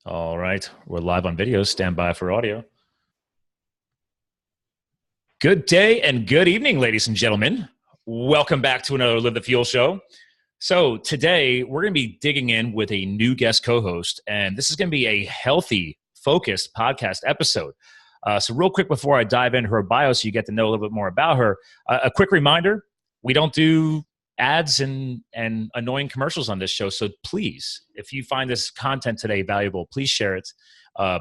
All right. We're live on video. Stand by for audio. Good day and good evening, ladies and gentlemen. Welcome back to another Live the Fuel show. So today we're going to be digging in with a new guest co-host, and this is going to be a healthy, focused podcast episode. So real quick before I dive into her bio so you get to know a little bit more about her, a quick reminder, we don't do ads and annoying commercials on this show. So please, if you find this content today valuable, please share it.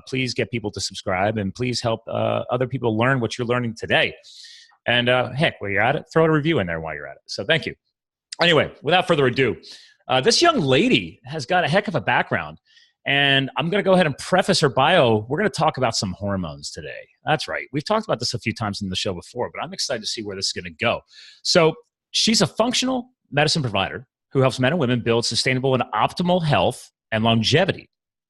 Please get people to subscribe, and please help other people learn what you're learning today. And heck, while you're at it, throw a review in there while you're at it. So thank you. Anyway, without further ado, this young lady has got a heck of a background, and I'm going to go ahead and preface her bio. We're going to talk about some hormones today. That's right. We've talked about this a few times in the show before, but I'm excited to see where this is going to go. So she's a functional medicine provider who helps men and women build sustainable and optimal health and longevity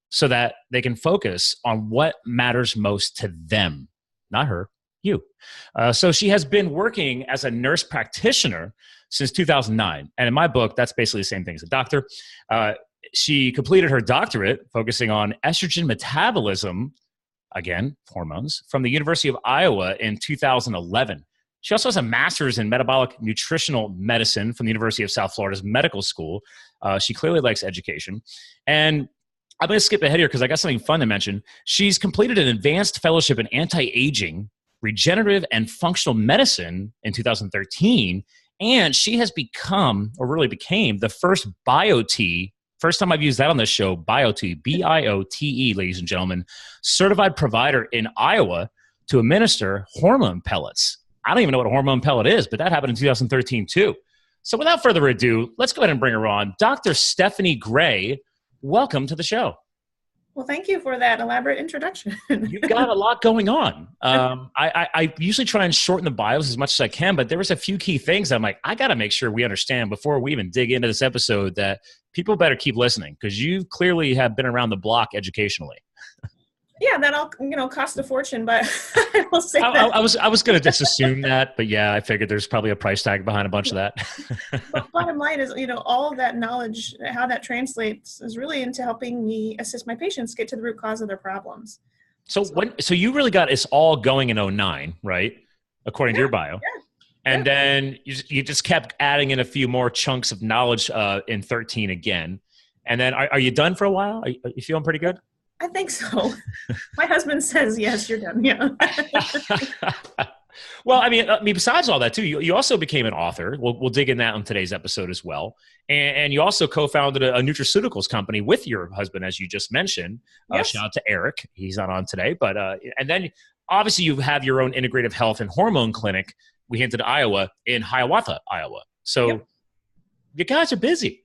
so that they can focus on what matters most to them, not her, you. So she has been working as a nurse practitioner since 2009. And in my book, that's basically the same thing as a doctor. She completed her doctorate focusing on estrogen metabolism, again, hormones, from the University of Iowa in 2011. She also has a master's in metabolic nutritional medicine from the University of South Florida's medical school. She clearly likes education. And I'm going to skip ahead here because I got something fun to mention. She's completed an advanced fellowship in anti-aging, regenerative, and functional medicine in 2013. And she has become, or really became, the first BioTe, first time I've used that on this show, BioTe, B-I-O-T-E, ladies and gentlemen, certified provider in Iowa to administer hormone pellets. I don't even know what a hormone pellet is, but that happened in 2013 too. So without further ado, let's go ahead and bring her on. Dr. Stephanie Gray, welcome to the show. Well, thank you for that elaborate introduction. You've got a lot going on. I usually try and shorten the bios as much as I can, but there was a few key things I'm like, I got to make sure we understand before we even dig into this episode that people better keep listening because you clearly have been around the block educationally. Yeah, that'll cost a fortune, but I will say that. I was going to just assume that, but yeah, I figured there's probably a price tag behind a bunch of that. But bottom line is, all of that knowledge, how that translates, is really into helping me assist my patients get to the root cause of their problems. So you really got us all going in 2009, right? According to your bio. Yeah. And then you just kept adding in a few more chunks of knowledge in 13 again. And then are you done for a while? Are you feeling pretty good? I think so. My husband says, yes, you're done. Yeah. Well, I mean, besides all that too, you also became an author. We'll dig in that on today's episode as well. And you also co-founded a nutraceuticals company with your husband, as you just mentioned. Yes. Shout out to Eric. He's not on today. But and then obviously you have your own integrative health and hormone clinic, we hinted Iowa, in Hiawatha, Iowa. So Yep. You guys are busy.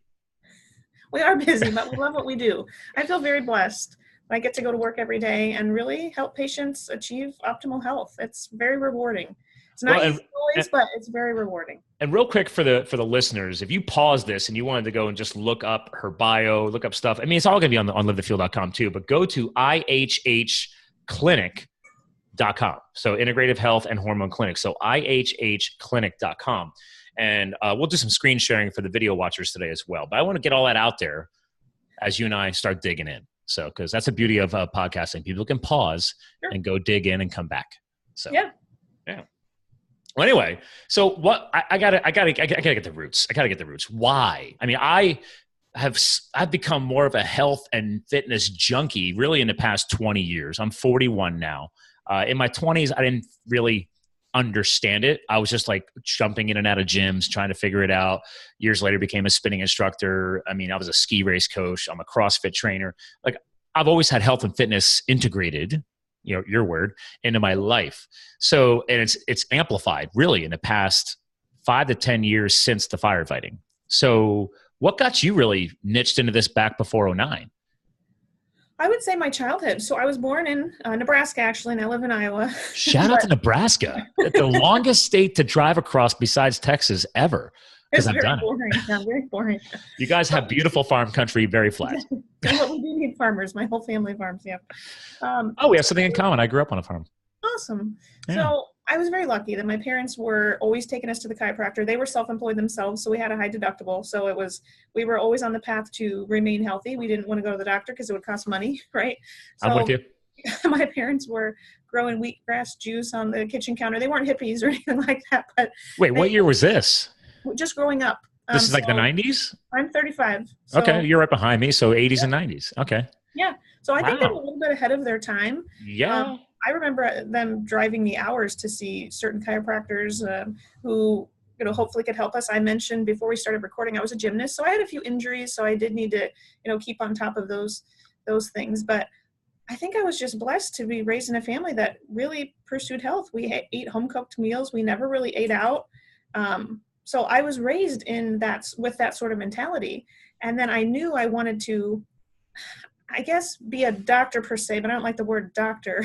We are busy, but we love what we do. I feel very blessed. I get to go to work every day and really help patients achieve optimal health. It's very rewarding. It's not easy always, but it's very rewarding. And real quick for the listeners, if you pause this and you wanted to go and just look up her bio, look up stuff. I mean, it's all going to be on livethefuel.com too, but go to ihhclinic.com. So Integrative Health and Hormone Clinic. So ihhclinic.com. And we'll do some screen sharing for the video watchers today as well. But I want to get all that out there as you and I start digging in. So, because that's the beauty of podcasting. People can pause and go dig in and come back. So, yeah. Well, anyway, so what I gotta get the roots. I gotta get the roots. Why? I mean, I've become more of a health and fitness junkie really in the past 20 years. I'm 41 now. In my 20s, I didn't really understand it. I was just like jumping in and out of gyms, trying to figure it out. Years later, became a spinning instructor. I mean, I was a ski race coach. I'm a CrossFit trainer. Like I've always had health and fitness integrated, your word, into my life. So, and it's amplified really in the past 5 to 10 years since the firefighting. So what got you really niched into this back before 2009? I would say my childhood. So I was born in Nebraska, actually, and I live in Iowa. Shout out to Nebraska. The longest state to drive across besides Texas ever. Because I've done boring. it. Yeah, very boring. You guys have beautiful farm country, very flat. But we do need farmers. My whole family farms, yeah. We have something in common. I grew up on a farm. Awesome. Yeah. So I was very lucky that my parents were always taking us to the chiropractor. They were self-employed themselves, so we had a high deductible. So we were always on the path to remain healthy. We didn't want to go to the doctor because it would cost money, right? I'm with you. My parents were growing wheatgrass juice on the kitchen counter. They weren't hippies or anything like that. But wait, what year was this? Just growing up. This is like the 90s? I'm 35. So, okay, you're right behind me. So 80s and 90s. Okay. Yeah. So I think they're a little bit ahead of their time. Yeah. I remember them driving me hours to see certain chiropractors who, hopefully could help us. I mentioned before we started recording, I was a gymnast, so I had a few injuries, so I did need to, keep on top of those things. But I think I was just blessed to be raised in a family that really pursued health. We ate home-cooked meals. We never really ate out. So I was raised with that sort of mentality. And then I knew I wanted to, I guess, be a doctor per se, but I don't like the word doctor.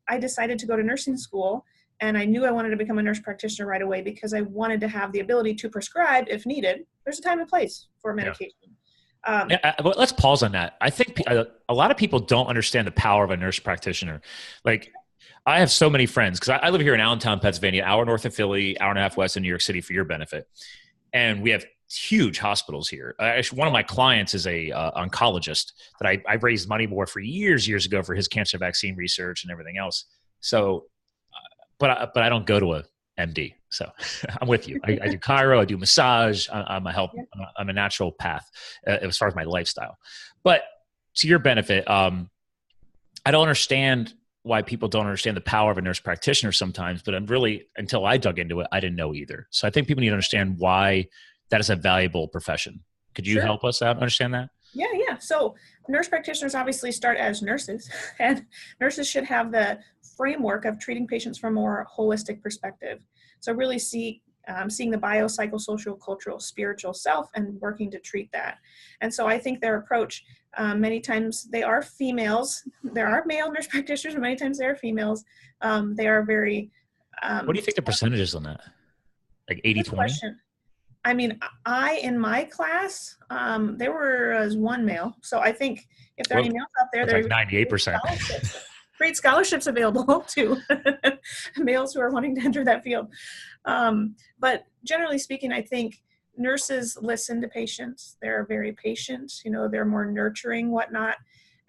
I decided to go to nursing school, and I knew I wanted to become a nurse practitioner right away because I wanted to have the ability to prescribe if needed. There's a time and place for medication. Well, let's pause on that. I think a lot of people don't understand the power of a nurse practitioner. Like, I have so many friends because I live here in Allentown, Pennsylvania, an hour north of Philly, hour and a half west of New York City for your benefit. And we have huge hospitals here. Actually, one of my clients is a oncologist that I raised money for years ago for his cancer vaccine research and everything else. So, but I don't go to a MD. So I'm with you. I do chiro, I do massage. I'm a natural path as far as my lifestyle. But to your benefit, I don't understand why people don't understand the power of a nurse practitioner sometimes, but until I dug into it, I didn't know either. So I think people need to understand why that is a valuable profession. Could you help us out understand that? Yeah. So nurse practitioners obviously start as nurses, and nurses should have the framework of treating patients from a more holistic perspective. So really seeing the biopsychosocial, cultural, spiritual self and working to treat that. And so I think their approach, many times they are females. There are male nurse practitioners, but many times they are females. They are very... what do you think the percentage is on that? Like 80-20? I mean, in my class, there was one male. So I think if there are any males out there, there's like 98%. Great scholarships available to males who are wanting to enter that field. But generally speaking, I think nurses listen to patients. They're very patient, they're more nurturing, whatnot.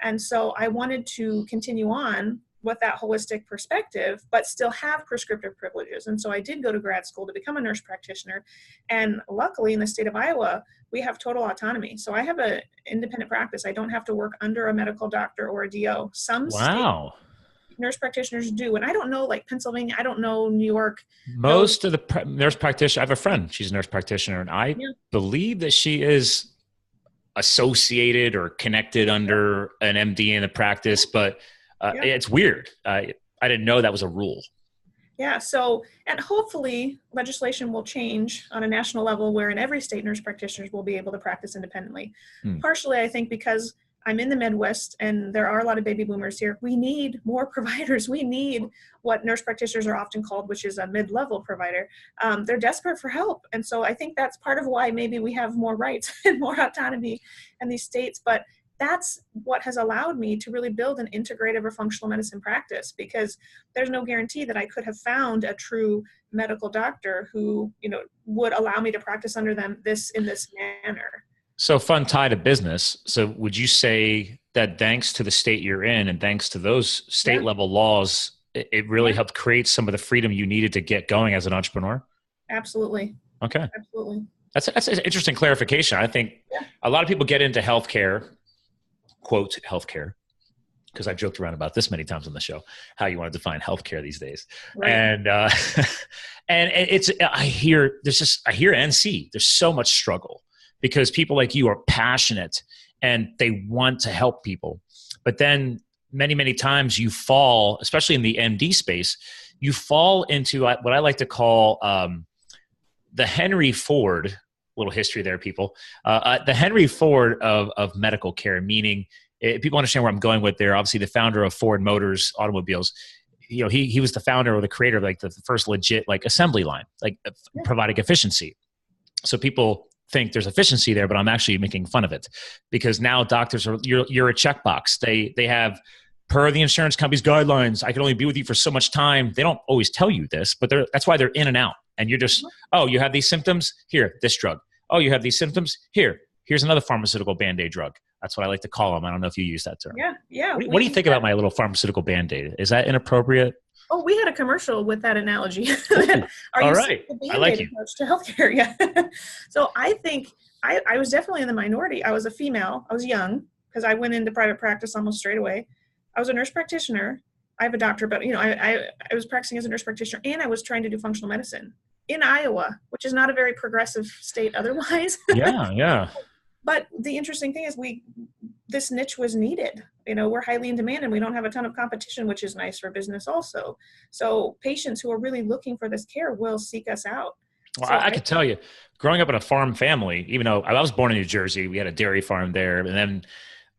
And so I wanted to continue on with that holistic perspective, but still have prescriptive privileges. And so I did go to grad school to become a nurse practitioner. And luckily in the state of Iowa, we have total autonomy. So I have an independent practice. I don't have to work under a medical doctor or a DO. Some state nurse practitioners do. And I don't know, like Pennsylvania, I don't know New York. Most of the nurse practitioners, I have a friend, she's a nurse practitioner, and I believe that she is associated or connected under an MD in the practice, but it's weird. I didn't know that was a rule. Yeah. So, and hopefully legislation will change on a national level where in every state nurse practitioners will be able to practice independently. Partially, I think, because I'm in the Midwest and there are a lot of baby boomers here. We need more providers. We need what nurse practitioners are often called, which is a mid-level provider. They're desperate for help. And so I think that's part of why maybe we have more rights and more autonomy in these states. But that's what has allowed me to really build an integrative or functional medicine practice, because there's no guarantee that I could have found a true medical doctor who, would allow me to practice under them in this manner. So fun tie to business. So would you say that thanks to the state you're in and thanks to those state level laws, it really helped create some of the freedom you needed to get going as an entrepreneur? Absolutely. Okay. Absolutely. That's an interesting clarification. I think a lot of people get into healthcare, quote, healthcare, because I've joked around about this many times on the show, how you want to define healthcare these days. Right. And I hear and see there's so much struggle because people like you are passionate and they want to help people. But then many, many times you fall, especially in the MD space, you fall into what I like to call the Henry Ford, little history there, people, the Henry Ford of medical care, meaning people understand where I'm going with there. Obviously the founder of Ford Motors automobiles, he was the founder or the creator of like the first legit like assembly line, like providing efficiency. So people think there's efficiency there, but I'm actually making fun of it because now doctors you're a checkbox. They have per the insurance company's guidelines, I can only be with you for so much time. They don't always tell you this, but that's why they're in and out. And you're just, oh, you have these symptoms? Here, this drug. Oh, you have these symptoms? Here's another pharmaceutical Band-Aid drug. That's what I like to call them. I don't know if you use that term. Yeah. What do you think about my little pharmaceutical Band-Aid? Is that inappropriate? Oh, we had a commercial with that analogy. All right. I like you. Approach to healthcare. Yeah. So I think I was definitely in the minority. I was a female. I was young because I went into private practice almost straight away. I was a nurse practitioner. I have a doctor, but I was practicing as a nurse practitioner, and I was trying to do functional medicine in Iowa, which is not a very progressive state otherwise. Yeah. But the interesting thing is this niche was needed. We're highly in demand and we don't have a ton of competition, which is nice for business also. So patients who are really looking for this care will seek us out. Well, I could tell you, growing up in a farm family, even though I was born in New Jersey, we had a dairy farm there. And then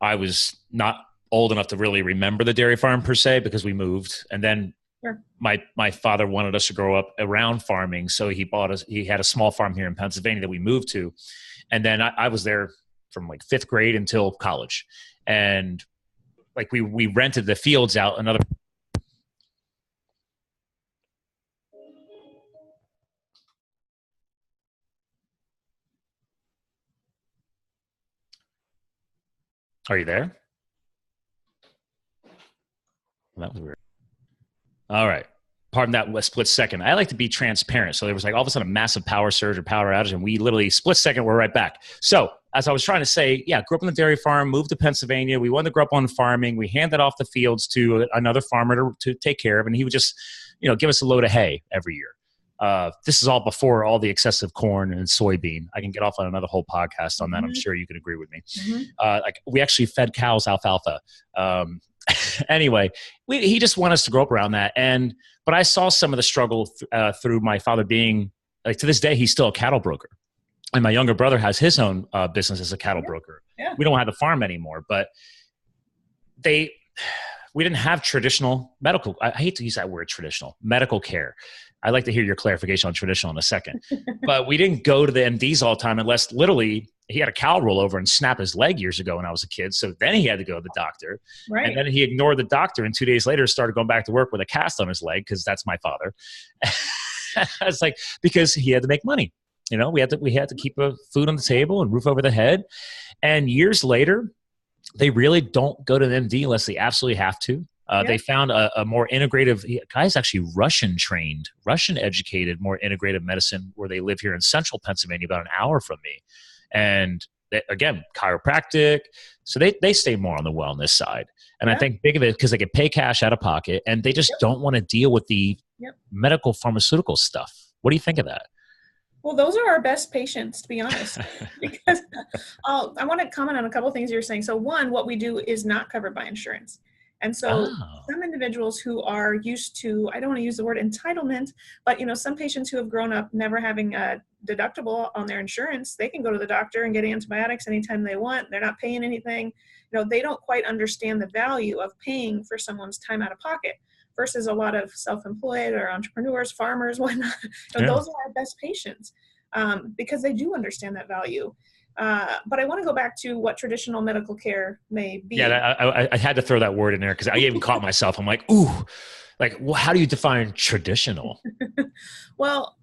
I was not old enough to really remember the dairy farm per se because we moved. And then my father wanted us to grow up around farming. So he had a small farm here in Pennsylvania that we moved to. And then I was there from like 5th grade until college. And like we rented the fields out. Are you there? That was weird. All right. Pardon that split second. I like to be transparent. So there was like all of a sudden a massive power surge or power outage, and we literally split second, we're right back. So as I was trying to say, grew up on the dairy farm, moved to Pennsylvania. We wanted to grow up on farming. We handed off the fields to another farmer to take care of, and he would just, give us a load of hay every year. This is all before all the excessive corn and soybean. I can get off on another whole podcast on that. I'm sure you can agree with me. Like we actually fed cows alfalfa. Anyway, he just wanted us to grow up around that. But I saw some of the struggle through my father being, like to this day, he's still a cattle broker. And my younger brother has his own business as a cattle broker. Yeah. We don't have the farm anymore, but we didn't have traditional medical, I hate to use that word, traditional medical care. I'd like to hear your clarification on traditional in a second. But we didn't go to the MDs all the time unless literally he had a cow roll over and snap his leg years ago when I was a kid. So then he had to go to the doctor. Right. And then he ignored the doctor and 2 days later started going back to work with a cast on his leg because that's my father. It's like, because he had to make money. We had to keep food on the table and roof over the head. And years later, they really don't go to the MD unless they absolutely have to. They found a more integrative, guy's actually Russian trained, Russian educated, more integrative medicine where they live here in central Pennsylvania, about an hour from me. And again, chiropractic. So they stay more on the wellness side. And I think big of it because they can pay cash out of pocket and they just don't want to deal with the medical pharmaceutical stuff. What do you think of that? Well, those are our best patients, to be honest, because I want to comment on a couple of things you're saying. So one, what we do is not covered by insurance. And so some individuals who are used to, I don't want to use the word entitlement, but some patients who have grown up never having a deductible on their insurance, they can go to the doctor and get antibiotics anytime they want. They're not paying anything. They don't quite understand the value of paying for someone's time out of pocket versus a lot of self-employed or entrepreneurs, farmers, whatnot. Those are our best patients because they do understand that value. But I want to go back to what traditional medical care may be. Yeah, I had to throw that word in there because I even caught myself. I'm like, ooh, how do you define traditional? Well,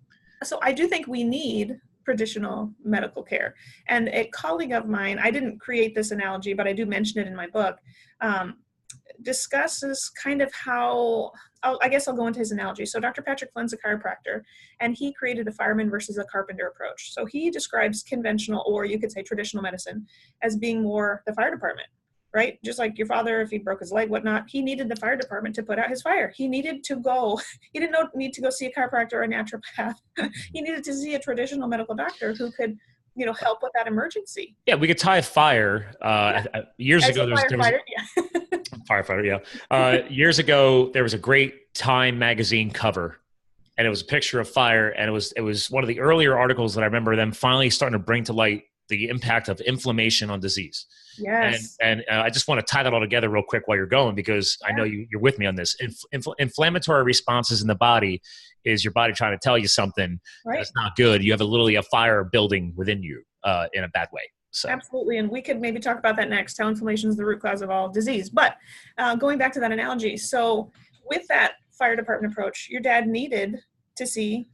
so I do think we need traditional medical care. And a colleague of mine, I didn't create this analogy, but I do mention it in my book, discusses kind of how, I guess I'll go into his analogy. So Dr. Patrick Flynn's a chiropractor, and he created the fireman versus a carpenter approach. So he describes conventional, or you could say traditional medicine, as being more the fire department, right? Just like your father, if he broke his leg, whatnot, he needed the fire department to put out his fire. He needed to go, he didn't need to go see a chiropractor or a naturopath. He needed to see a traditional medical doctor who could help with that emergency. Yeah, we could tie a fire. Years ago, there was firefighter, yeah. Years ago, there was a great Time magazine cover, and it was a picture of fire, and it was one of the earlier articles that I remember them finally starting to bring to light the impact of inflammation on disease. Yes. And I just want to tie that all together real quick while you're going, because I know you're with me on this. Inflammatory responses in the body is your body trying to tell you something that's not good. You have literally a fire building within you in a bad way. So absolutely. And we could maybe talk about that next, how inflammation is the root cause of all disease. But going back to that analogy, so with that fire department approach, your dad needed to see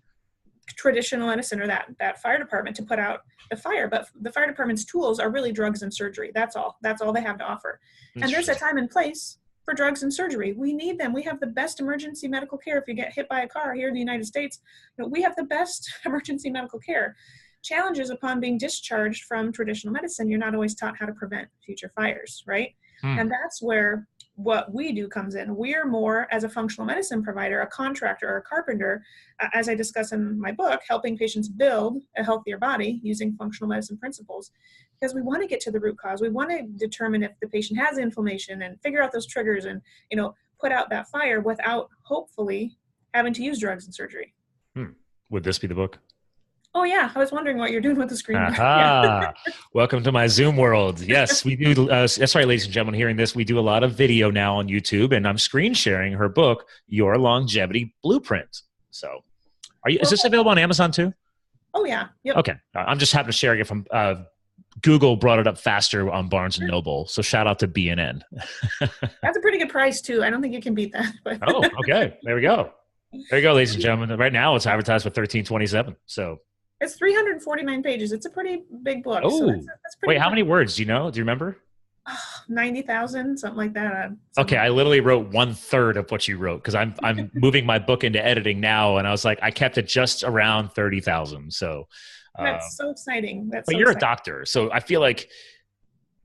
traditional medicine or that fire department to put out the fire. But the fire department's tools are really drugs and surgery. That's all they have to offer. And there's a time and place for drugs and surgery. We need them. We have the best emergency medical care. If you get hit by a car here in the United States, we have the best emergency medical care. Challenges upon being discharged from traditional medicine, you're not always taught how to prevent future fires, right? And that's where what we do comes in. We're more, as a functional medicine provider, a contractor or a carpenter, as I discuss in my book, helping patients build a healthier body using functional medicine principles, because we want to get to the root cause. We want to determine if the patient has inflammation and figure out those triggers and, put out that fire without hopefully having to use drugs and surgery. Would this be the book? Oh yeah, I was wondering what you're doing with the screen. Aha! Welcome to my Zoom world. Yes, we do. That's right, ladies and gentlemen, hearing this, we do a lot of video now on YouTube, and I'm screen sharing her book, Your Longevity Blueprint. So, is this available on Amazon too? Oh yeah. Yep. Okay, I'm just happy to share it from Google brought it up faster on Barnes and Noble. So shout out to BNN. That's a pretty good price too. I don't think you can beat that. But. Oh, okay. There we go. There you go, ladies and gentlemen. Right now, it's advertised for $13.27. So. It's 349 pages. It's a pretty big book. Oh, so that's pretty wait, how many words do you know? Do you remember? 90,000, something like that. Okay, I literally wrote 1/3 of what you wrote because I'm moving my book into editing now, and I was like, I kept it just around 30,000. So that's so exciting. But you're a doctor, so I feel like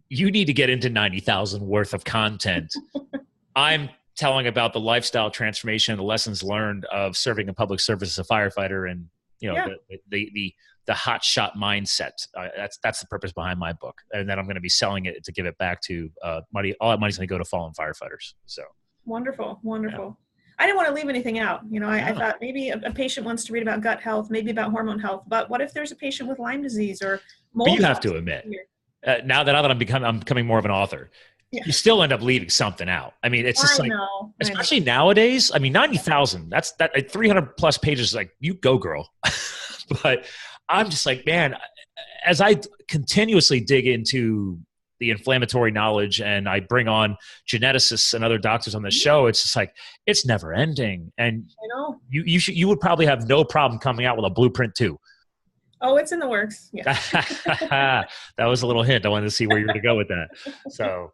you need to get into 90,000 worth of content. I'm telling about the lifestyle transformation, the lessons learned of serving a public service as a firefighter, and the hot shot mindset. That's the purpose behind my book. And then I'm going to be selling it to give it back to money. All that money's going to go to fallen firefighters. So wonderful. Yeah. I didn't want to leave anything out. I thought maybe a patient wants to read about gut health, maybe about hormone health, but what if there's a patient with Lyme disease or mold? But you have to admit, now that I'm becoming more of an author, you still end up leaving something out. I mean, it's just especially nowadays. I mean, 90,000, that's 300 plus pages. Like, you go, girl. But I'm just like, man, as I continuously dig into the inflammatory knowledge and I bring on geneticists and other doctors on the show, it's just like, it's never ending. And I know you would probably have no problem coming out with a blueprint too. Oh, it's in the works. Yeah. That was a little hint. I wanted to see where you were going to go with that. So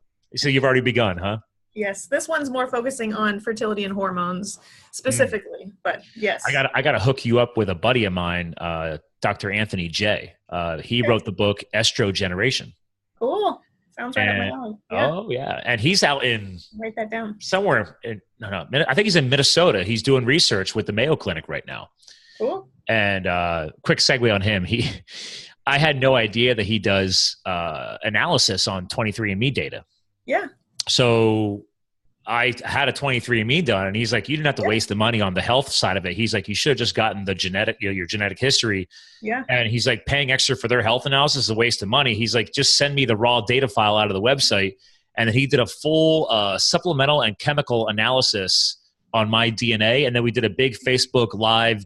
you've already begun, huh? Yes, this one's more focusing on fertility and hormones specifically, but yes. I got to hook you up with a buddy of mine, Dr. Anthony J. He wrote the book Estrogeneration. Cool. Sounds right up my alley. Yeah. Oh, yeah. And he's out in... Write that down. Somewhere in... No. I think he's in Minnesota. He's doing research with the Mayo Clinic right now. Cool. And quick segue on him. I had no idea that he does analysis on 23andMe data. Yeah. So I had a 23andMe done, and he's like, you didn't have to waste the money on the health side of it. He's like, you should have just gotten the your genetic history. Yeah. And he's like, paying extra for their health analysis is a waste of money. He's like, just send me the raw data file out of the website. And then he did a full supplemental and chemical analysis on my DNA. And then we did a big Facebook Live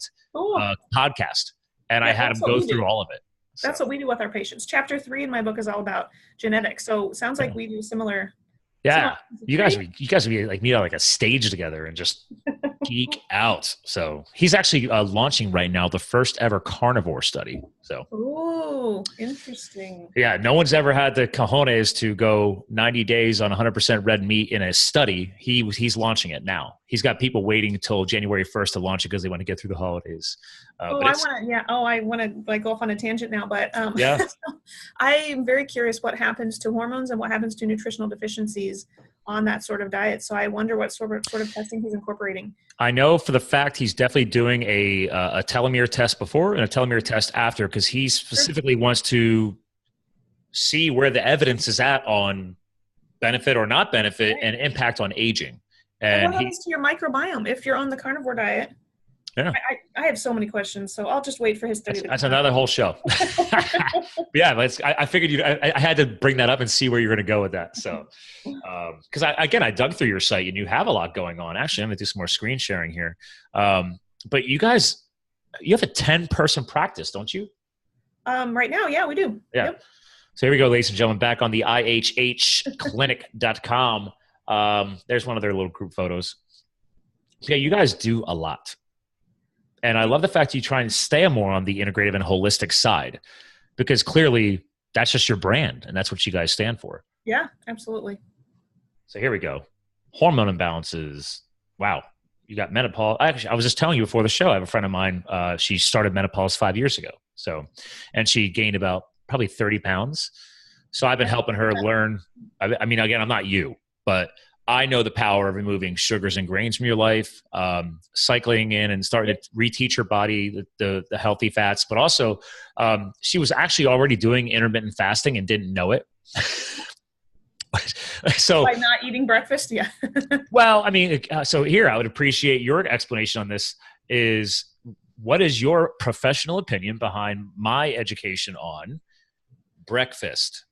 podcast. And I had him go through all of it. That's what we do with our patients. Chapter 3 in my book is all about genetics. So it sounds like we do similar. Yeah, you guys would be like meet on like a stage together and just geek out. So he's actually launching right now the first ever carnivore study. So, ooh, interesting. Yeah, no one's ever had the cojones to go 90 days on 100% red meat in a study. He's launching it now. He's got people waiting until January 1st to launch it because they want to get through the holidays. I want to like go off on a tangent now, but I'm very curious what happens to hormones and what happens to nutritional deficiencies on that sort of diet. So I wonder what sort of testing he's incorporating. I know for the fact he's definitely doing a telomere test before and a telomere test after, because he specifically wants to see where the evidence is at on benefit or not benefit and impact on aging. And what happens to your microbiome if you're on the carnivore diet? Yeah, I have so many questions, so I'll just wait for his study. That's another whole show. Yeah, I figured I had to bring that up and see where you're going to go with that. So, because I dug through your site and you have a lot going on. Actually, I'm going to do some more screen sharing here. But you guys, you have a 10-person practice, don't you? Right now, yeah, we do. Yeah. Yep. So here we go, ladies and gentlemen, back on the ihhclinic.com. There's one of their little group photos. Yeah, you guys do a lot. And I love the fact you try and stay more on the integrative and holistic side, because clearly that's just your brand and that's what you guys stand for. Yeah, absolutely. So here we go. Hormone imbalances. Wow. You got menopause. Actually, I was just telling you before the show, I have a friend of mine. She started menopause 5 years ago. So, and she gained about probably 30 pounds. So I've been helping her learn. I mean, again, I'm not you, but I know the power of removing sugars and grains from your life, cycling in and starting to reteach her body the healthy fats. But also, she was actually already doing intermittent fasting and didn't know it. So by not eating breakfast, yeah. Well, I mean, so here I would appreciate your explanation on this. Is what is your professional opinion behind my education on breakfast?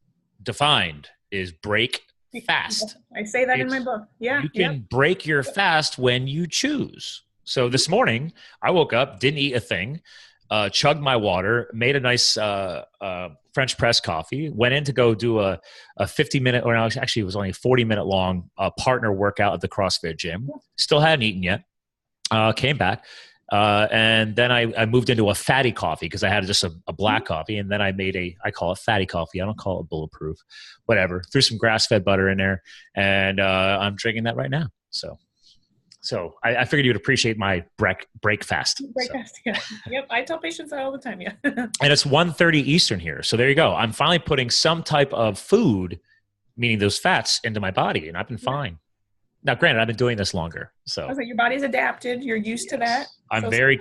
Defined is break fast. I say that in my book. Yeah. You can break your fast when you choose. So this morning I woke up, didn't eat a thing, chugged my water, made a nice French press coffee, went in to go do a 50-minute, or actually it was only a 40-minute long partner workout at the CrossFit gym. Still hadn't eaten yet. Came back. And then I moved into a fatty coffee because I had just a black coffee. And then I made I call it fatty coffee. I don't call it bulletproof, whatever. Threw some grass-fed butter in there. And I'm drinking that right now. So I figured you'd appreciate my break fast. Fast, yeah. Yep, I tell patients that all the time, yeah. And it's 1:30 Eastern here. So there you go. I'm finally putting some type of food, meaning those fats, into my body. And I've been fine. Now, granted, I've been doing this longer. So your body's adapted. You're used to that. I'm very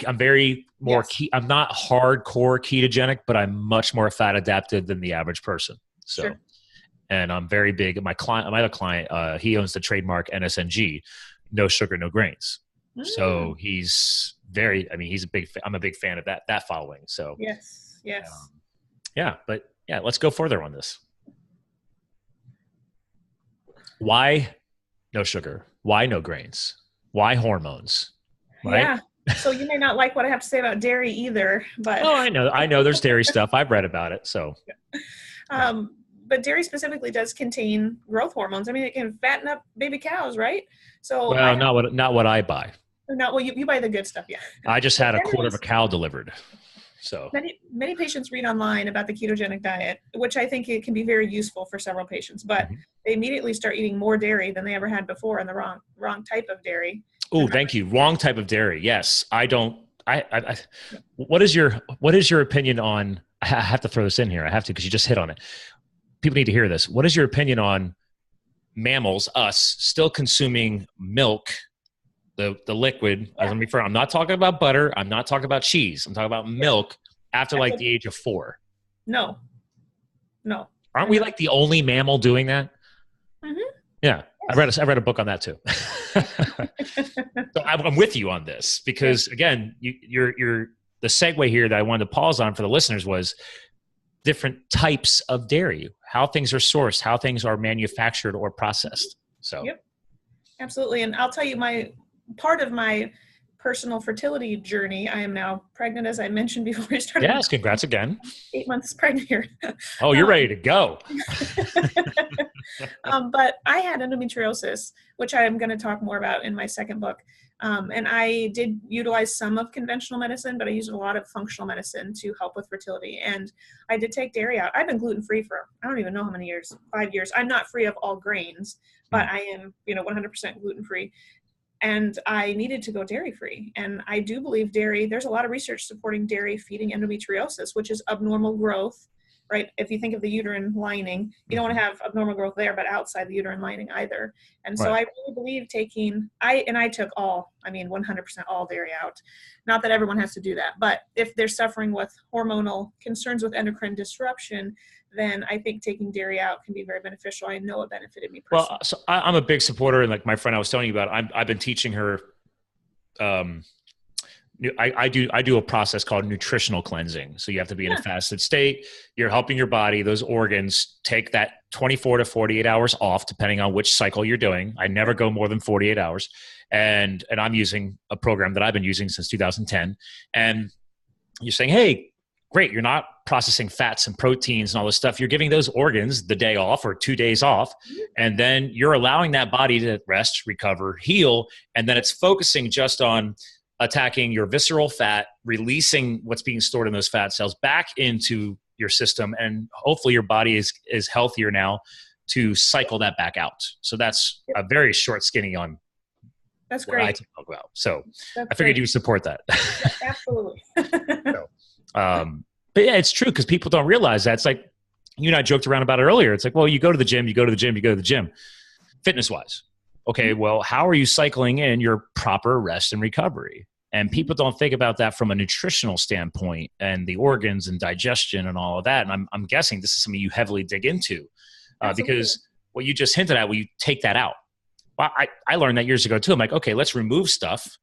more I'm not hardcore ketogenic, but I'm much more fat adapted than the average person. So, sure. And I'm very big. My other client, he owns the trademark NSNG, no sugar, no grains. So he's he's I'm a big fan of that following. So yes. But let's go further on this. Why no sugar? Why no grains? Why hormones? Right? Yeah. So you may not like what I have to say about dairy either, but I know there's dairy stuff. I've read about it. So but dairy specifically does contain growth hormones. I mean, it can fatten up baby cows, right? So not what I buy. You buy the good stuff, yeah. I just had a quarter of a cow delivered. So many patients read online about the ketogenic diet, which I think it can be very useful for several patients, but they immediately start eating more dairy than they ever had before, and the wrong type of dairy. Oh, thank you. Wrong type of dairy. Yes. What is your opinion on, I have to throw this in here. I have to, because you just hit on it. People need to hear this. What is your opinion on mammals, us, still consuming milk, the liquid? Yeah. I'm not talking about butter. I'm not talking about cheese. I'm talking about milk after like the age of 4. No. Aren't we like the only mammal doing that? Mm-hmm. Yeah. I read a book on that too. So I'm with you on this because again, you're the segue here that I wanted to pause on for the listeners was different types of dairy, how things are sourced, how things are manufactured or processed. So, yep, absolutely. And I'll tell you part of my personal fertility journey. I am now pregnant, as I mentioned before we started. Yes, congrats again. 8 months pregnant here. Oh, you're ready to go. But I had endometriosis, which I am going to talk more about in my second book. And I did utilize some of conventional medicine, but I used a lot of functional medicine to help with fertility. And I did take dairy out. I've been gluten-free for, I don't even know how many years, 5 years. I'm not free of all grains, but I am, 100% gluten-free. And I needed to go dairy-free. And I do believe dairy, there's a lot of research supporting dairy feeding endometriosis, which is abnormal growth, right? If you think of the uterine lining, you don't want to have abnormal growth there, but outside the uterine lining either. And so I really believe I took 100% all dairy out. Not that everyone has to do that, but if they're suffering with hormonal concerns with endocrine disruption, then I think taking dairy out can be very beneficial. I know it benefited me personally. Well, so I'm a big supporter, and like my friend I was telling you about, I've been teaching her. I do a process called nutritional cleansing. So you have to be in a fasted state. You're helping your body, those organs, take that 24 to 48 hours off, depending on which cycle you're doing. I never go more than 48 hours. And I'm using a program that I've been using since 2010. And you're saying, hey, great. You're not processing fats and proteins and all this stuff. You're giving those organs the day off or 2 days off. And then you're allowing that body to rest, recover, heal. And then it's focusing just on attacking your visceral fat, releasing what's being stored in those fat cells back into your system. And hopefully your body is healthier now to cycle that back out. So that's a very short skinny on that's what great. I talk about. So That's I figured great. you would support that. Yeah, absolutely. But yeah, it's true because people don't realize that. It's like, you and I joked around about it earlier. It's like, well, you go to the gym, fitness wise. Okay, well, how are you cycling in your proper rest and recovery? And people don't think about that from a nutritional standpoint and the organs and digestion and all of that. And I'm guessing this is something you heavily dig into because what you just hinted at, well, you take that out. Well, I learned that years ago too. I'm like, okay, let's remove stuff.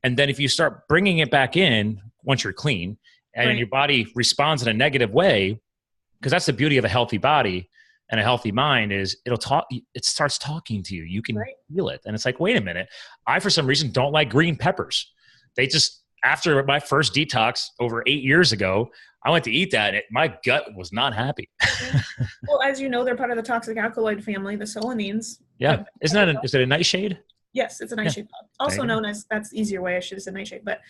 And then if you start bringing it back in once you're clean and your body responds in a negative way, because that's the beauty of a healthy body and a healthy mind is it starts talking to you. You can feel it. And it's like, wait a minute. I, for some reason, don't like green peppers. They just, after my first detox over 8 years ago, I went to eat that and my gut was not happy. Well, as you know, they're part of the toxic alkaloid family, the solanines. Yeah. Is it a nightshade? Yes, it's a nightshade pod. Also known as, that's the easier way, I should have said nightshade, but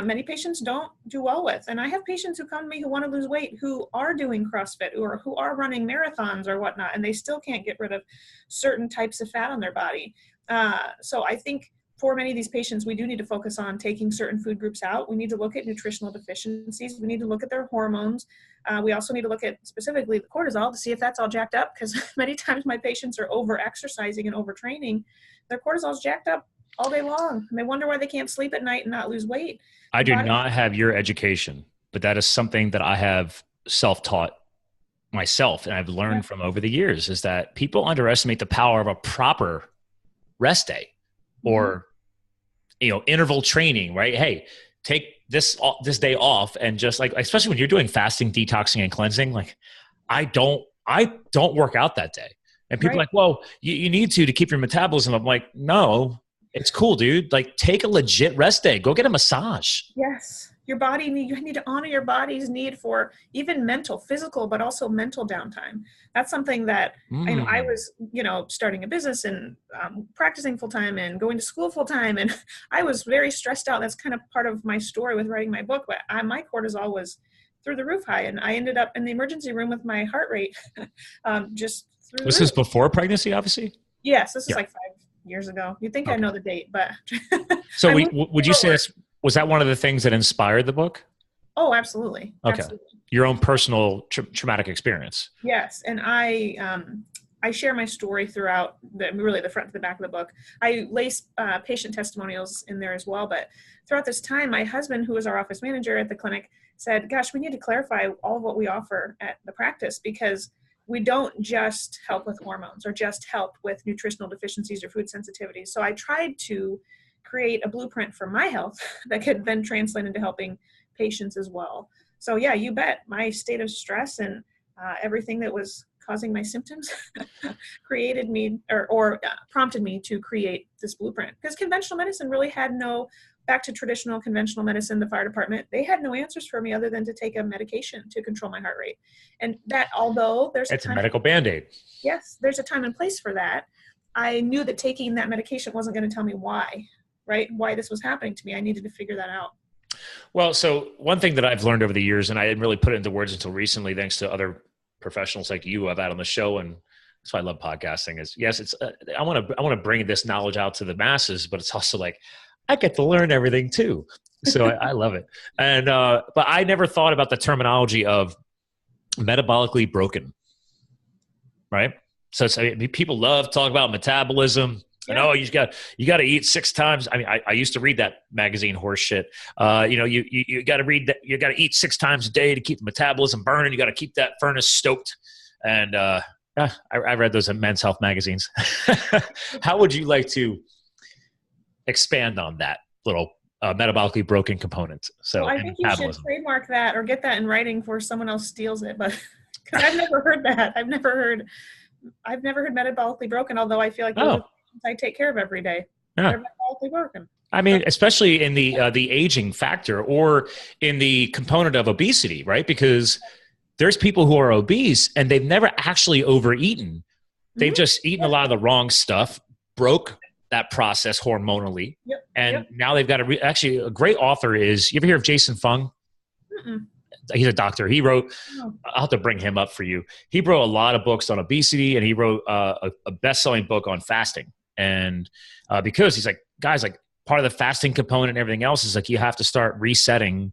many patients don't do well with. And I have patients who come to me who want to lose weight, who are doing CrossFit or who are running marathons or whatnot, and they still can't get rid of certain types of fat on their body. So I think for many of these patients, we do need to focus on taking certain food groups out. We need to look at nutritional deficiencies. We need to look at their hormones. We also need to look at specifically the cortisol to see if that's all jacked up, because many times my patients are over-exercising and overtraining. Their cortisol is jacked up all day long, and they wonder why they can't sleep at night and not lose weight. I do not have your education, but that is something that I have self-taught myself, and I've learned from over the years, is that people underestimate the power of a proper rest day or interval training, right? Hey, take this day off, and just like, especially when you're doing fasting, detoxing, and cleansing, like I don't work out that day. And people are like, well, you need to keep your metabolism. I'm like, no, it's cool, dude. Like, take a legit rest day. Go get a massage. Yes. You need to honor your body's need for even physical, but also mental downtime. That's something that I was, starting a business and practicing full time and going to school full time. And I was very stressed out. That's kind of part of my story with writing my book. But my cortisol was through the roof high. And I ended up in the emergency room with my heart rate just through the roof. Was this before pregnancy, obviously? Yes, this is like 5 years ago. You'd think I know the date, but. So would you say was that one of the things that inspired the book? Oh, absolutely. Okay. Absolutely. Your own personal traumatic experience. Yes. And I share my story throughout the front to the back of the book. I lace patient testimonials in there as well. But throughout this time, my husband, who was our office manager at the clinic, said, gosh, we need to clarify all of what we offer at the practice, because we don't just help with hormones or just help with nutritional deficiencies or food sensitivities. So I tried to create a blueprint for my health that could then translate into helping patients as well. So yeah, you bet. My state of stress and everything that was causing my symptoms created me or prompted me to create this blueprint, because conventional medicine really had back to traditional conventional medicine, the fire department, they had no answers for me other than to take a medication to control my heart rate. And that, although it's a medical Band-Aid. Yes, there's a time and place for that. I knew that taking that medication wasn't going to tell me why this was happening to me. I needed to figure that out. Well, so one thing that I've learned over the years, and I didn't really put it into words until recently, thanks to other professionals like you I've had on the show, and that's why I love podcasting, is yes, it's I want to bring this knowledge out to the masses, but it's also like I get to learn everything too. So I love it. And but I never thought about the terminology of metabolically broken, right? So people love talking about metabolism. Yeah. And you got to eat 6 times. I mean, I used to read that magazine horse shit. You got to read that. You got to eat 6 times a day to keep the metabolism burning. You got to keep that furnace stoked. And I read those in Men's Health magazines. How would you like to expand on that little metabolically broken componot? So I think you should trademark that or get that in writing before someone else steals it. But because I've never heard that. I've never heard metabolically broken. Although I feel like I take care of every day. Yeah. They're metabolically broken. I mean, especially in the aging factor or in the component of obesity, right? Because there's people who are obese and they've never actually overeaten. They've just eaten a lot of the wrong stuff, broke that process hormonally, and now they've got actually a great author is, you ever hear of Jason Fung? He's a doctor. He wrote, I'll have to bring him up for you. He wrote a lot of books on obesity, and he wrote a best-selling book on fasting. And because he's like, guys, like part of the fasting component and everything else is like you have to start resetting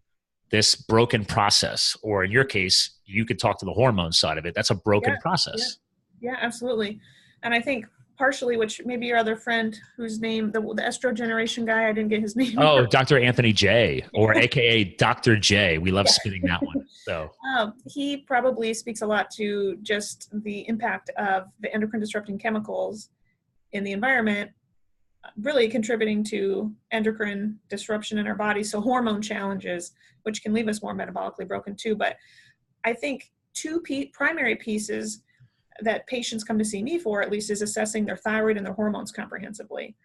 this broken process. Or in your case, you could talk to the hormone side of it. That's a broken process. Yeah, absolutely. And I think partially, which maybe your other friend whose name, the estro generation guy, I didn't get his name. Oh, Dr. Anthony J, or AKA Dr. J. We love spinning that one. So he probably speaks a lot to just the impact of the endocrine disrupting chemicals in the environment, really contributing to endocrine disruption in our bodies. So hormone challenges, which can leave us more metabolically broken too. But I think two primary pieces that patients come to see me for, at least, is assessing their thyroid and their hormones comprehensively.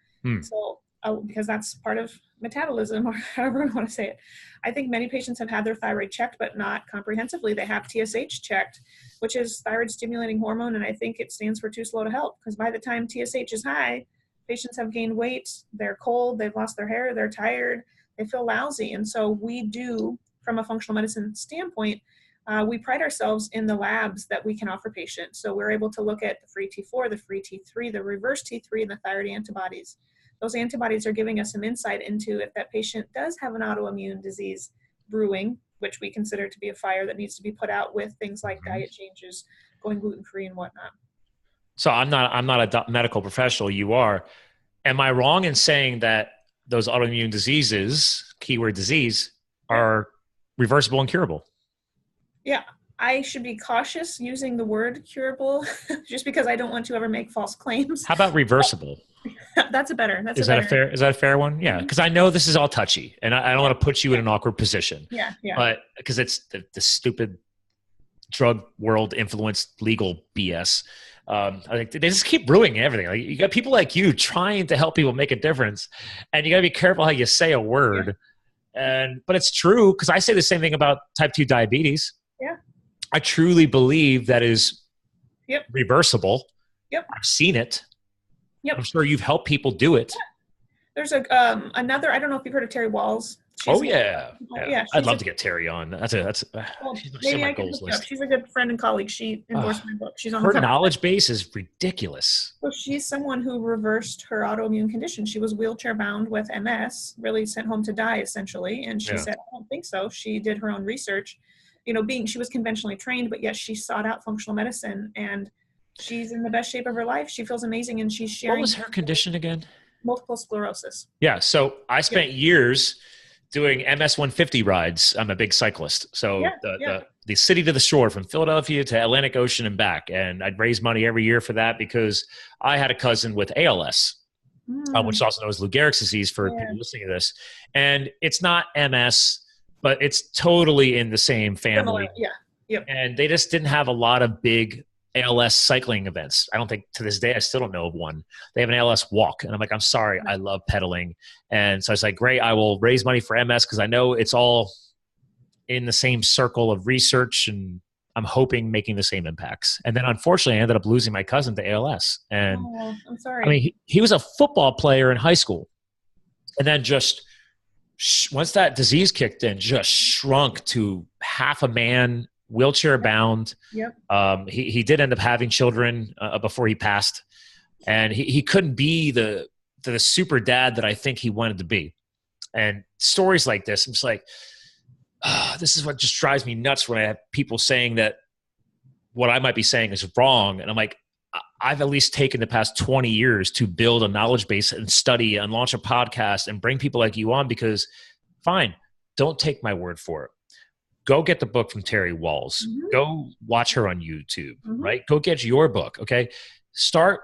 So because that's part of metabolism, or however we want to say it. I think many patients have had their thyroid checked, but not comprehensively. They have TSH checked, which is thyroid stimulating hormone. And I think it stands for too slow to help, because by the time TSH is high, patients have gained weight, they're cold, they've lost their hair, they're tired, they feel lousy. And so we do, from a functional medicine standpoint, we pride ourselves in the labs that we can offer patients. So we're able to look at the free T4, the free T3, the reverse T3, and the thyroid antibodies. Those antibodies are giving us some insight into if that patient does have an autoimmune disease brewing, which we consider to be a fire that needs to be put out with things like diet changes, going gluten-free and whatnot. So I'm not a medical professional. You are. Am I wrong in saying that those autoimmune diseases, keyword disease, are reversible and curable? Yeah, I should be cautious using the word curable just because I don't want to ever make false claims. How about reversible? That's a better. Is that a fair one? Yeah, because I know this is all touchy, and I don't want to put you in an awkward position. Yeah. But because it's the stupid drug world influenced legal BS. I think they just keep ruining everything. Like, you got people like you trying to help people make a difference, and you got to be careful how you say a word. But it's true, because I say the same thing about type 2 diabetes. Yeah, I truly believe that is reversible. I've seen it. I'm sure you've helped people do it. There's another. I don't know if you've heard of Terry Walls. I'd love to get Terry on. Maybe I can look up. She's a good friend and colleague. She endorsed my book. She's on her knowledge base is ridiculous. So she's someone who reversed her autoimmune condition. She was wheelchair bound with MS, really sent home to die essentially. And she said, "I don't think so." She did her own research. She was conventionally trained, but yes, she sought out functional medicine, and she's in the best shape of her life. She feels amazing, and she's sharing. What was her condition again? Multiple sclerosis. Yeah. So I spent years doing MS 150 rides. I'm a big cyclist. So the city to the shore, from Philadelphia to Atlantic Ocean and back. And I'd raise money every year for that because I had a cousin with ALS, which is also known as Lou Gehrig's disease for people listening to this. And it's not MS, but it's totally in the same family. And they just didn't have a lot of big ALS cycling events. I don't think, to this day, I still don't know of one. They have an ALS walk. And I'm like, I'm sorry, I love pedaling. And so I was like, great, I will raise money for MS because I know it's all in the same circle of research, and I'm hoping making the same impacts. And then unfortunately, I ended up losing my cousin to ALS. And I'm sorry. I mean, he was a football player in high school. And then just once that disease kicked in, just shrunk to half a man, wheelchair bound. He did end up having children before he passed, and he couldn't be the super dad that I think he wanted to be. And stories like this, I'm just like, this is what just drives me nuts when I have people saying that what I might be saying is wrong. And I'm like, I've at least taken the past 20 years to build a knowledge base and study and launch a podcast and bring people like you on, because fine, don't take my word for it. Go get the book from Terry Walls. Go watch her on YouTube, right? Go get your book, okay? Start